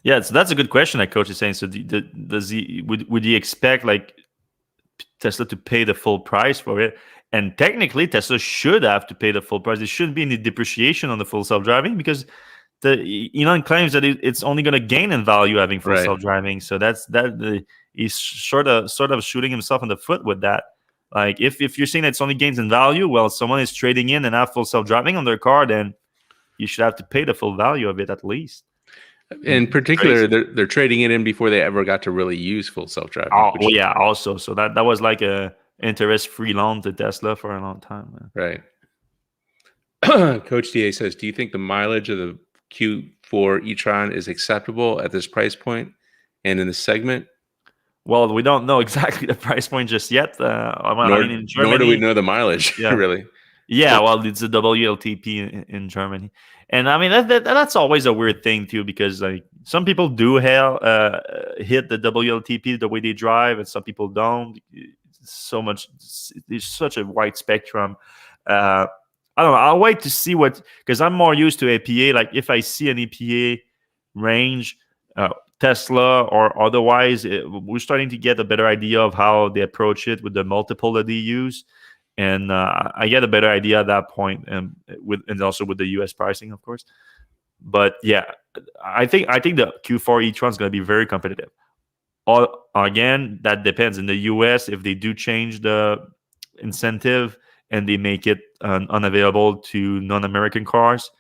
Yeah, so that's a good question that Coach is saying. So would he expect like Tesla to pay the full price for it. And technically, Tesla should have to pay the full price. There shouldn't be any depreciation on the full self-driving because Elon claims that it's only going to gain in value having full self-driving. So he's sort of shooting himself in the foot with that. Like if you're saying that it's only gains in value, well, someone is trading in and have full self-driving on their car, then you should have to pay the full value of it at least. In particular, they're trading it in before they ever got to really use full self-driving. Also. So that was like a interest-free loan to Tesla for a long time. Man. Right. Coach DA says, do you think the mileage of the Q4 e-tron is acceptable at this price point and in the segment? Well, we don't know exactly the price point just yet. In Germany, nor do we know the mileage, really. Yeah, well, it's a WLTP in Germany. And I mean, that's always a weird thing, too, because like some people do hit the WLTP the way they drive, and some people don't. There's such a wide spectrum. I don't know. I'll wait to see because I'm more used to EPA. Like if I see an EPA range, Tesla or otherwise, we're starting to get a better idea of how they approach it with the multiple that they use. And I get a better idea at that point, and also with the US pricing, of course. But yeah, I think the Q4 e-tron is going to be very competitive. Again, that depends. In the US, if they do change the incentive and they make it unavailable to non-American cars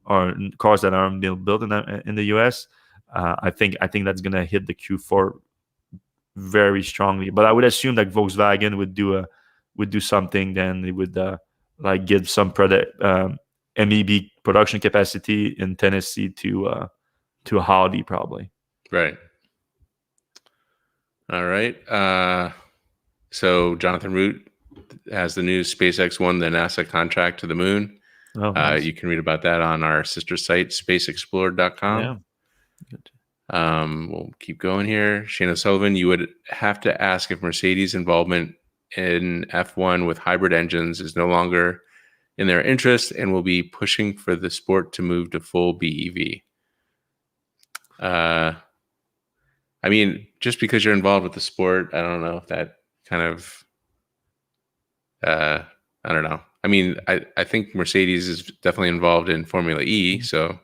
or cars that are built in the US, I think that's going to hit the Q4 very strongly. But I would assume that Volkswagen would do something. Then they would like give some product MEB production capacity in Tennessee to Audi probably. Right. All right. So Jonathan Root has the news. SpaceX won the NASA contract to the moon. Oh, nice. You can read about that on our sister site, spaceexplorer.com. Yeah. Good. We'll keep going here. Shane O'Sullivan, you would have to ask if Mercedes' involvement in F1 with hybrid engines is no longer in their interest and will be pushing for the sport to move to full BEV. I mean, just because you're involved with the sport, I don't know if that kind of, I don't know. I mean, I think Mercedes is definitely involved in Formula E. So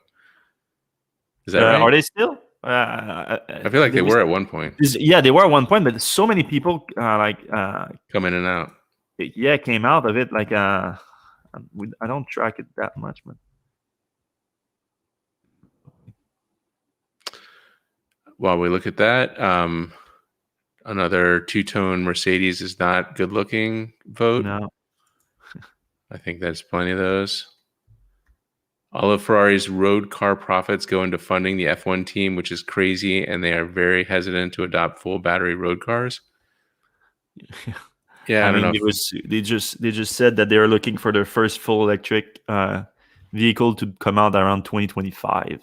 is that right? Are they still? I feel like they were at one point. Yeah, they were at one point, but so many people come in and out. Yeah, came out of it. Like I don't track it that much, but while we look at that, another two-tone Mercedes is not good looking vote. No. I think there's plenty of those. All of Ferrari's road car profits go into funding the F1 team, which is crazy, and they are very hesitant to adopt full battery road cars. Yeah, I don't know. They just said that they are looking for their first full electric vehicle to come out around 2025.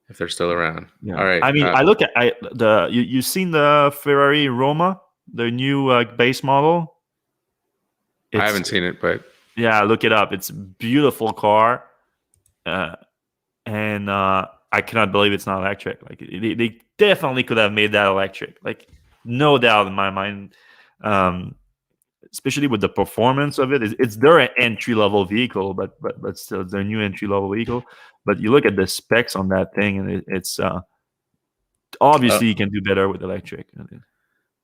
If they're still around. Yeah. All right. I mean, I look at you've seen the Ferrari Roma, the new base model. I haven't seen it, but yeah, look it up. It's a beautiful car, and I cannot believe it's not electric. Like they definitely could have made that electric, like no doubt in my mind. Especially with the performance of it, it's their entry level vehicle, but still it's their new entry level vehicle. But you look at the specs on that thing, and it's obviously you can do better with electric.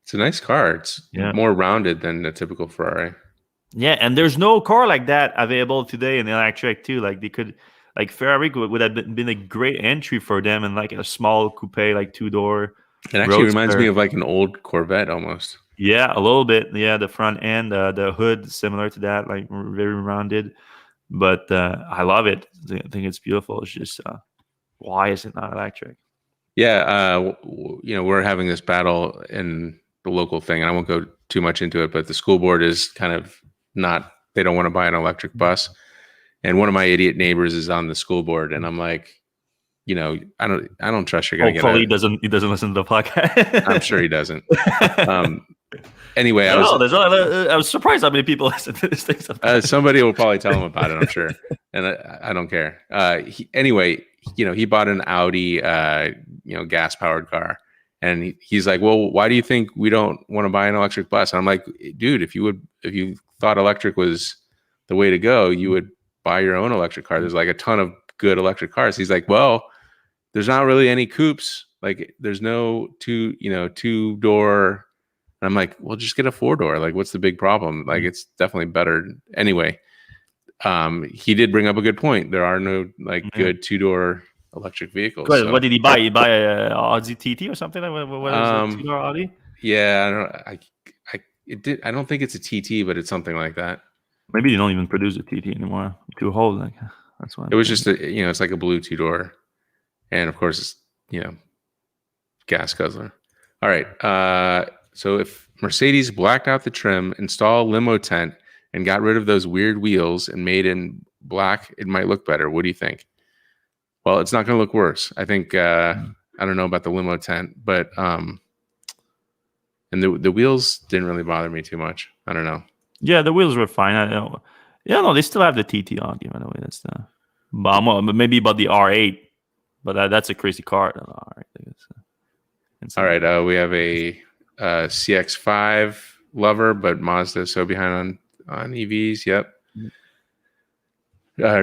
It's a nice car. It's more rounded than a typical Ferrari. Yeah, and there's no car like that available today in electric too. Like they could, like Ferrari would have been a great entry for them, and like a small coupe, like 2-door. It actually reminds me of like an old Corvette almost. Yeah, a little bit. Yeah, the front end, the hood, similar to that, like very rounded. But I love it. I think it's beautiful. It's just why is it not electric? Yeah, we're having this battle in the local thing, and I won't go too much into it. But the school board is kind of they don't want to buy an electric bus, and one of my idiot neighbors is on the school board, and I'm like, I don't trust you're going to get it. He doesn't listen to the podcast. I'm sure he doesn't. Anyway, I was surprised how many people listen to this thing. Somebody will probably tell him about it, I'm sure, and I don't care. He bought an Audi, gas powered car, And he's like, well, why do you think we don't want to buy an electric bus? And I'm like, dude, if you thought electric was the way to go, you would buy your own electric car. There's like a ton of good electric cars. He's like, well, there's not really any coupes. Like there's no two-door. And I'm like, well, just get a 4-door. Like, what's the big problem? Like, it's definitely better. Anyway, he did bring up a good point. There are no good 2-door electric vehicles. Good. So. What did he buy? He buy a Audi TT or something? What is it? 2-door Audi? Yeah, I don't think it's a TT, but it's something like that. Maybe they don't even produce a TT anymore. Too old. Like that's why. It was just it's like a blue 2-door, and of course it's gas guzzler. All right. So if Mercedes blacked out the trim, installed limo tent, and got rid of those weird wheels and made in black, it might look better. What do you think? Well, it's not going to look worse. I think I don't know about the limo tent, but and the wheels didn't really bother me too much. I don't know. Yeah, the wheels were fine. I know. Yeah, no, they still have the TT on. By the way, that's the. But maybe about the R8, but that's a crazy car. All right, we have a CX-5 lover, but Mazda so behind on EVs. Yep.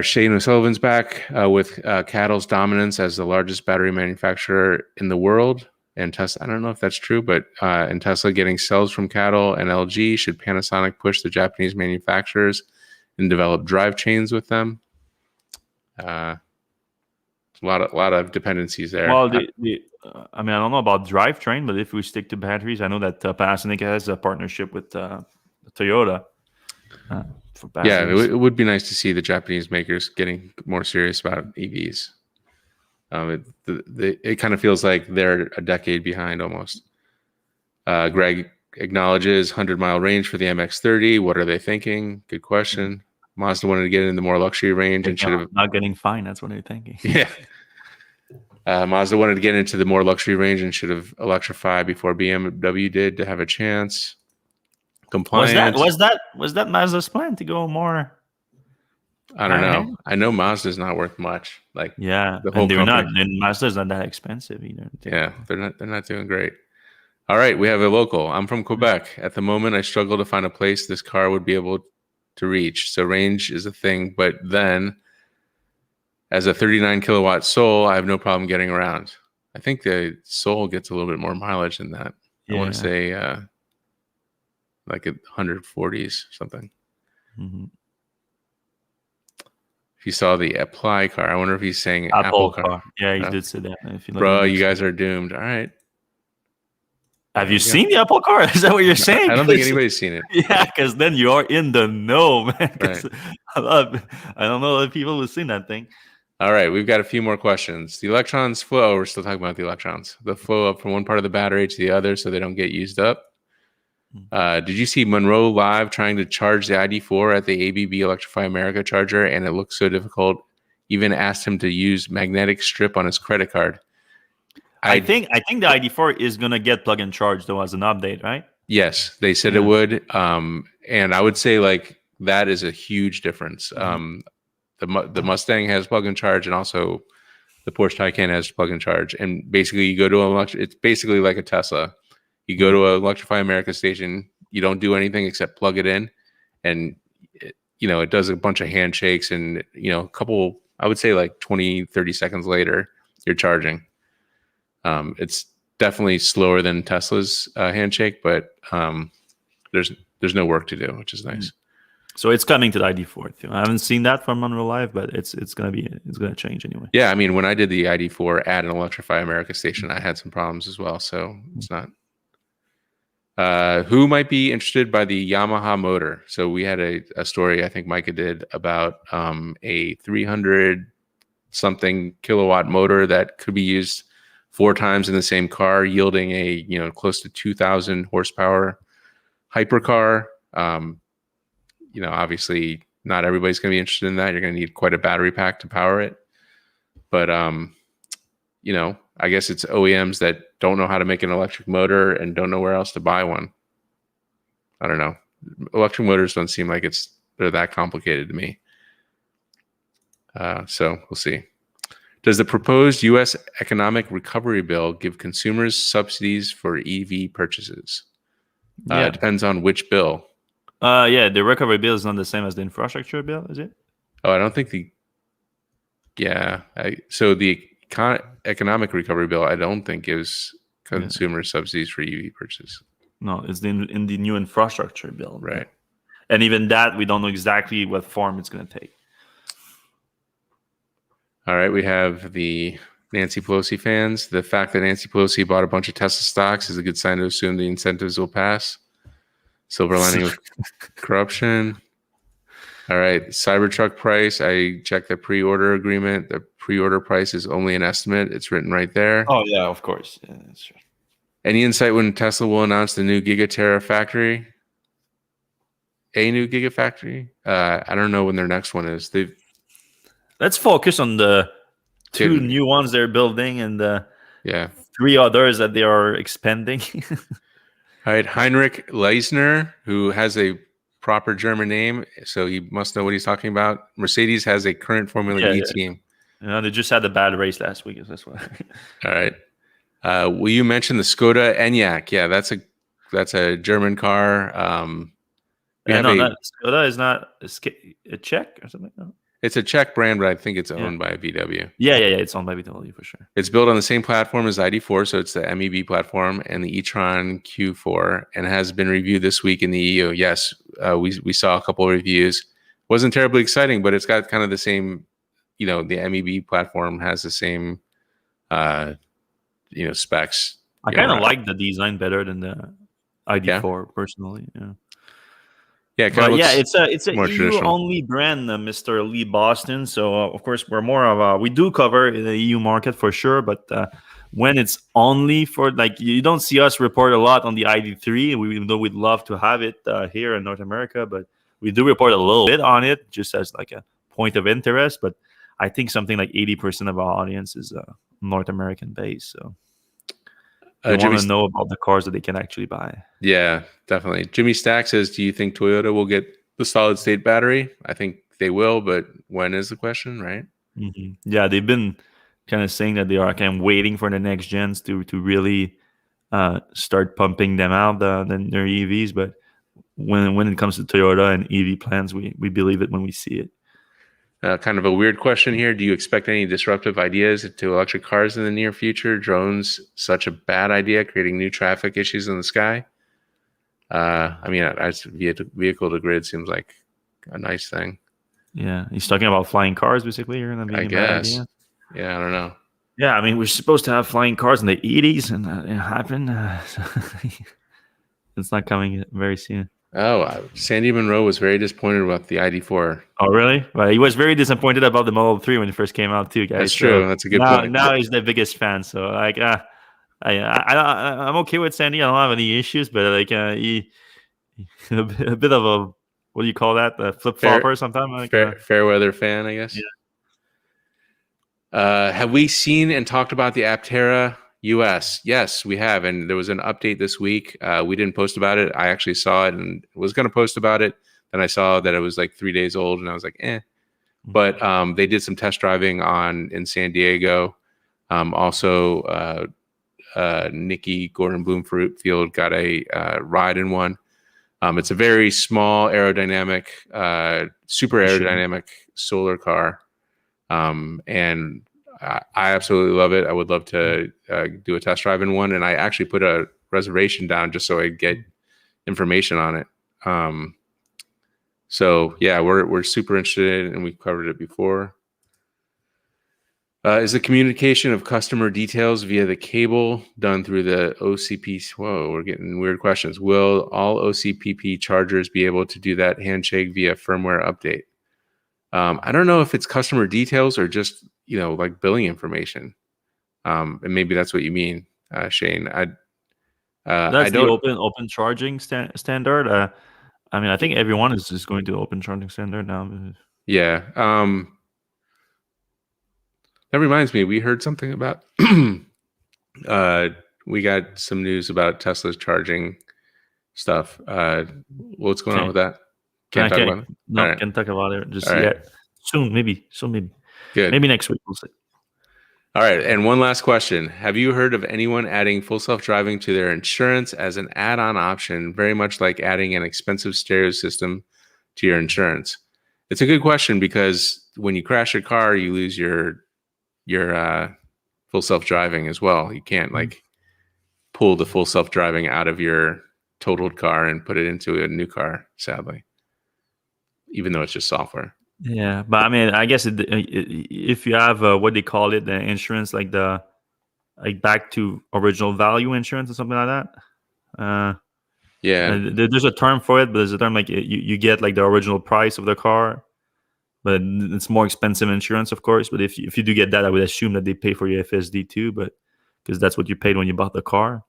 Shane O'Sullivan's back with Cattle's dominance as the largest battery manufacturer in the world. And Tesla, I don't know if that's true, but and Tesla getting cells from Cattle and LG. Should Panasonic push the Japanese manufacturers and develop drive chains with them? A lot of dependencies there. Well, I don't know about drivetrain, but if we stick to batteries, I know that Panasonic has a partnership with Toyota. Yeah, it would be nice to see the Japanese makers getting more serious about EVs. It kind of feels like they're a decade behind almost. Greg acknowledges 100-mile range for the MX-30. What are they thinking? Good question. Mazda wanted to get in the more luxury range and should have not getting fined. That's what they're thinking. Yeah. Mazda wanted to get into the more luxury range and should have electrified before BMW did to have a chance. Compliant. Was that Mazda's plan to go more? I don't know. I know Mazda's not worth much. Like the whole and they're company. Not. And Mazda's not that expensive either. Yeah, they're not doing great. All right, we have a local. I'm from Quebec. At the moment, I struggle to find a place this car would be able to reach. So range is a thing, but then as a 39 kilowatt Soul, I have no problem getting around. I think the Soul gets a little bit more mileage than that. I want to say like 140s or something. Mm-hmm. If you saw the Apply car, I wonder if he's saying Apple car. Yeah, he did say that. If you bro, you guys are doomed. All right. Have you seen the Apple car? Is that what you're saying? I don't think anybody's seen it. Yeah, because then you're in the know, man. Right. I don't know if people have seen that thing. All right, we've got a few more questions. The electrons flow. We're still talking about the electrons. The flow up from one part of the battery to the other so they don't get used up. Did you see Monroe live trying to charge the ID4 at the ABB Electrify America charger, and it looked so difficult? Even asked him to use magnetic strip on his credit card. I think the ID4 is gonna get plug and charge though as an update, right? Yes, they said it would. And I would say like that is a huge difference. The Mustang has plug and charge, and also the Porsche Taycan has plug and charge. And basically, you go to it's basically like a Tesla. You go to an Electrify America station. You don't do anything except plug it in, and it does a bunch of handshakes, and a couple. I would say like 20, 30 seconds later, you're charging. It's definitely slower than Tesla's handshake, but there's no work to do, which is nice. So it's coming to the ID4 too. I haven't seen that from Monroe Live, but it's gonna change anyway. Yeah, I mean, when I did the ID4 at an Electrify America station, I had some problems as well. So it's not. Who might be interested by the Yamaha motor? So we had a story I think Micah did about a 300 something kilowatt motor that could be used 4 times in the same car, yielding a close to 2,000 horsepower hypercar. Obviously not everybody's going to be interested in that. You're going to need quite a battery pack to power it. But I guess it's OEMs that don't know how to make an electric motor and don't know where else to buy one. I don't know. Electric motors don't seem like they're that complicated to me. So we'll see. Does the proposed U.S. economic recovery bill give consumers subsidies for EV purchases? It depends on which bill. The recovery bill is not the same as the infrastructure bill, is it? Oh, I don't think so the economic recovery bill, I don't think gives consumer subsidies for EV purchases. No, it's in the new infrastructure bill. Right. And even that, we don't know exactly what form it's going to take. All right, we have the Nancy Pelosi fans. The fact that Nancy Pelosi bought a bunch of Tesla stocks is a good sign to assume the incentives will pass. Silver lining of corruption. All right, Cybertruck price. I checked the pre-order agreement. The pre-order price is only an estimate. It's written right there. Oh, yeah, of course. Yeah, that's true. Any insight when Tesla will announce the new Gigafactory? A new Gigafactory? I don't know when their next one is. Let's focus on the two new ones they're building and the 3 others that they are expanding. All right, Heinrich Leisner, who has a proper German name, so he must know what he's talking about. Mercedes has a current Formula E team. They just had a bad race last week. That's why. All right. Will you mention the Skoda Enyaq? Yeah, that's a German car. Skoda is not a Czech or something. No? It's a Czech brand, but I think it's owned by VW. Yeah, it's owned by VW for sure. It's built on the same platform as ID4, so it's the MEB platform and the e-tron Q4, and has been reviewed this week in the EU. Yes, we saw a couple of reviews. Wasn't terribly exciting, but it's got kind of the same, the MEB platform has the same, specs. I kind of like the design better than the ID4 personally. Yeah. Yeah, it's a EU only brand, Mr. Lee Boston. So of course we're more of we do cover the EU market for sure, but when it's only for you don't see us report a lot on the ID3. Even though we'd love to have it here in North America, but we do report a little bit on it just as like a point of interest. But I think something like 80% of our audience is North American based. So they want to know about the cars that they can actually buy. Yeah, definitely. Jimmy Stack says, do you think Toyota will get the solid state battery? I think they will, but when is the question, right? Mm-hmm. Yeah, they've been kind of saying that they are kind of waiting for the next gens to really start pumping them out, their EVs. But when it comes to Toyota and EV plans, we believe it when we see it. Kind of a weird question here. Do you expect any disruptive ideas to electric cars in the near future? Drones, such a bad idea, creating new traffic issues in the sky. Vehicle to grid seems like a nice thing. Yeah, he's talking about flying cars, basically. You're gonna be I guess. Yeah, I don't know. Yeah, I mean, we're supposed to have flying cars in the 80s, and it happened. It's not coming very soon. Oh, Sandy Monroe was very disappointed about the ID4. Oh, really? Well, he was very disappointed about the Model 3 when it first came out, too, guys. That's true. That's a good point. Now he's the biggest fan. So, I'm okay with Sandy. I don't have any issues, but he a bit of a, what do you call that? A flip-flopper sometimes? Fair weather fan, I guess. Yeah. Have we seen and talked about the Aptera US? Yes, we have. And there was an update this week. We didn't post about it. I actually saw it and was going to post about it. Then I saw that it was like 3 days old and I was like, eh. But they did some test driving in San Diego. Also, Nikki Gordon Bloomfield got a ride in one. It's a very small aerodynamic, super aerodynamic solar car. And I absolutely love it. I would love to do a test drive in one. And I actually put a reservation down just so I'd get information on it. So yeah, we're super interested and we've covered it before. Is the communication of customer details via the cable done through the OCP? Whoa, we're getting weird questions. Will all OCPP chargers be able to do that handshake via firmware update? I don't know if it's customer details or just, like billing information. And maybe that's what you mean, Shane. That's the open charging standard. I think everyone is just going to open charging standard now. Yeah. That reminds me, we heard something about we got some news about Tesla's charging stuff. What's going on with that? Can't talk about it? No, can't talk about it just yet. Soon, maybe. Good. Maybe next week, we'll see. All right. And one last question. Have you heard of anyone adding full self-driving to their insurance as an add-on option, very much like adding an expensive stereo system to your insurance? It's a good question because when you crash a car, you lose your full self-driving as well. You can't like pull the full self-driving out of your totaled car and put it into a new car, sadly, even though it's just software. Yeah, but I mean, I guess if you have what they call it, the insurance, like back to original value insurance or something like that. Yeah. There's a term for it, but there's a term like you get like the original price of the car, but it's more expensive insurance, of course. But if you do get that, I would assume that they pay for your FSD too, but because that's what you paid when you bought the car.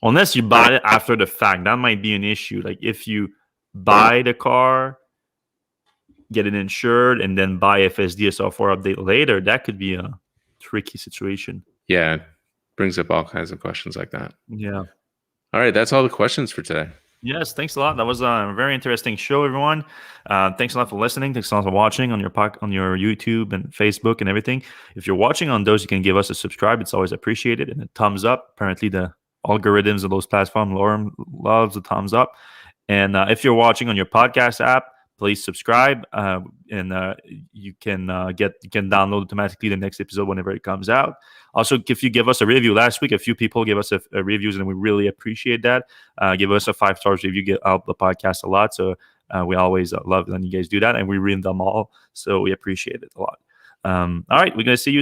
Unless you bought it after the fact, that might be an issue. Like if you buy the car, get it insured, and then buy FSD or software update later, that could be a tricky situation. Yeah, it brings up all kinds of questions like that. Yeah. All right, that's all the questions for today. Yes, thanks a lot. That was a very interesting show, everyone. Thanks a lot for listening. Thanks a lot for watching on your YouTube and Facebook and everything. If you're watching on those, you can give us a subscribe. It's always appreciated. And a thumbs up. Apparently, the algorithms of those platforms loves the thumbs up. And if you're watching on your podcast app, please subscribe, and you can download automatically the next episode whenever it comes out. Also, if you give us a review, last week a few people gave us a reviews, and we really appreciate that. Give us a 5-star review, get out the podcast a lot. So we always love when you guys do that, and we read them all. So we appreciate it a lot. All right, we're gonna see you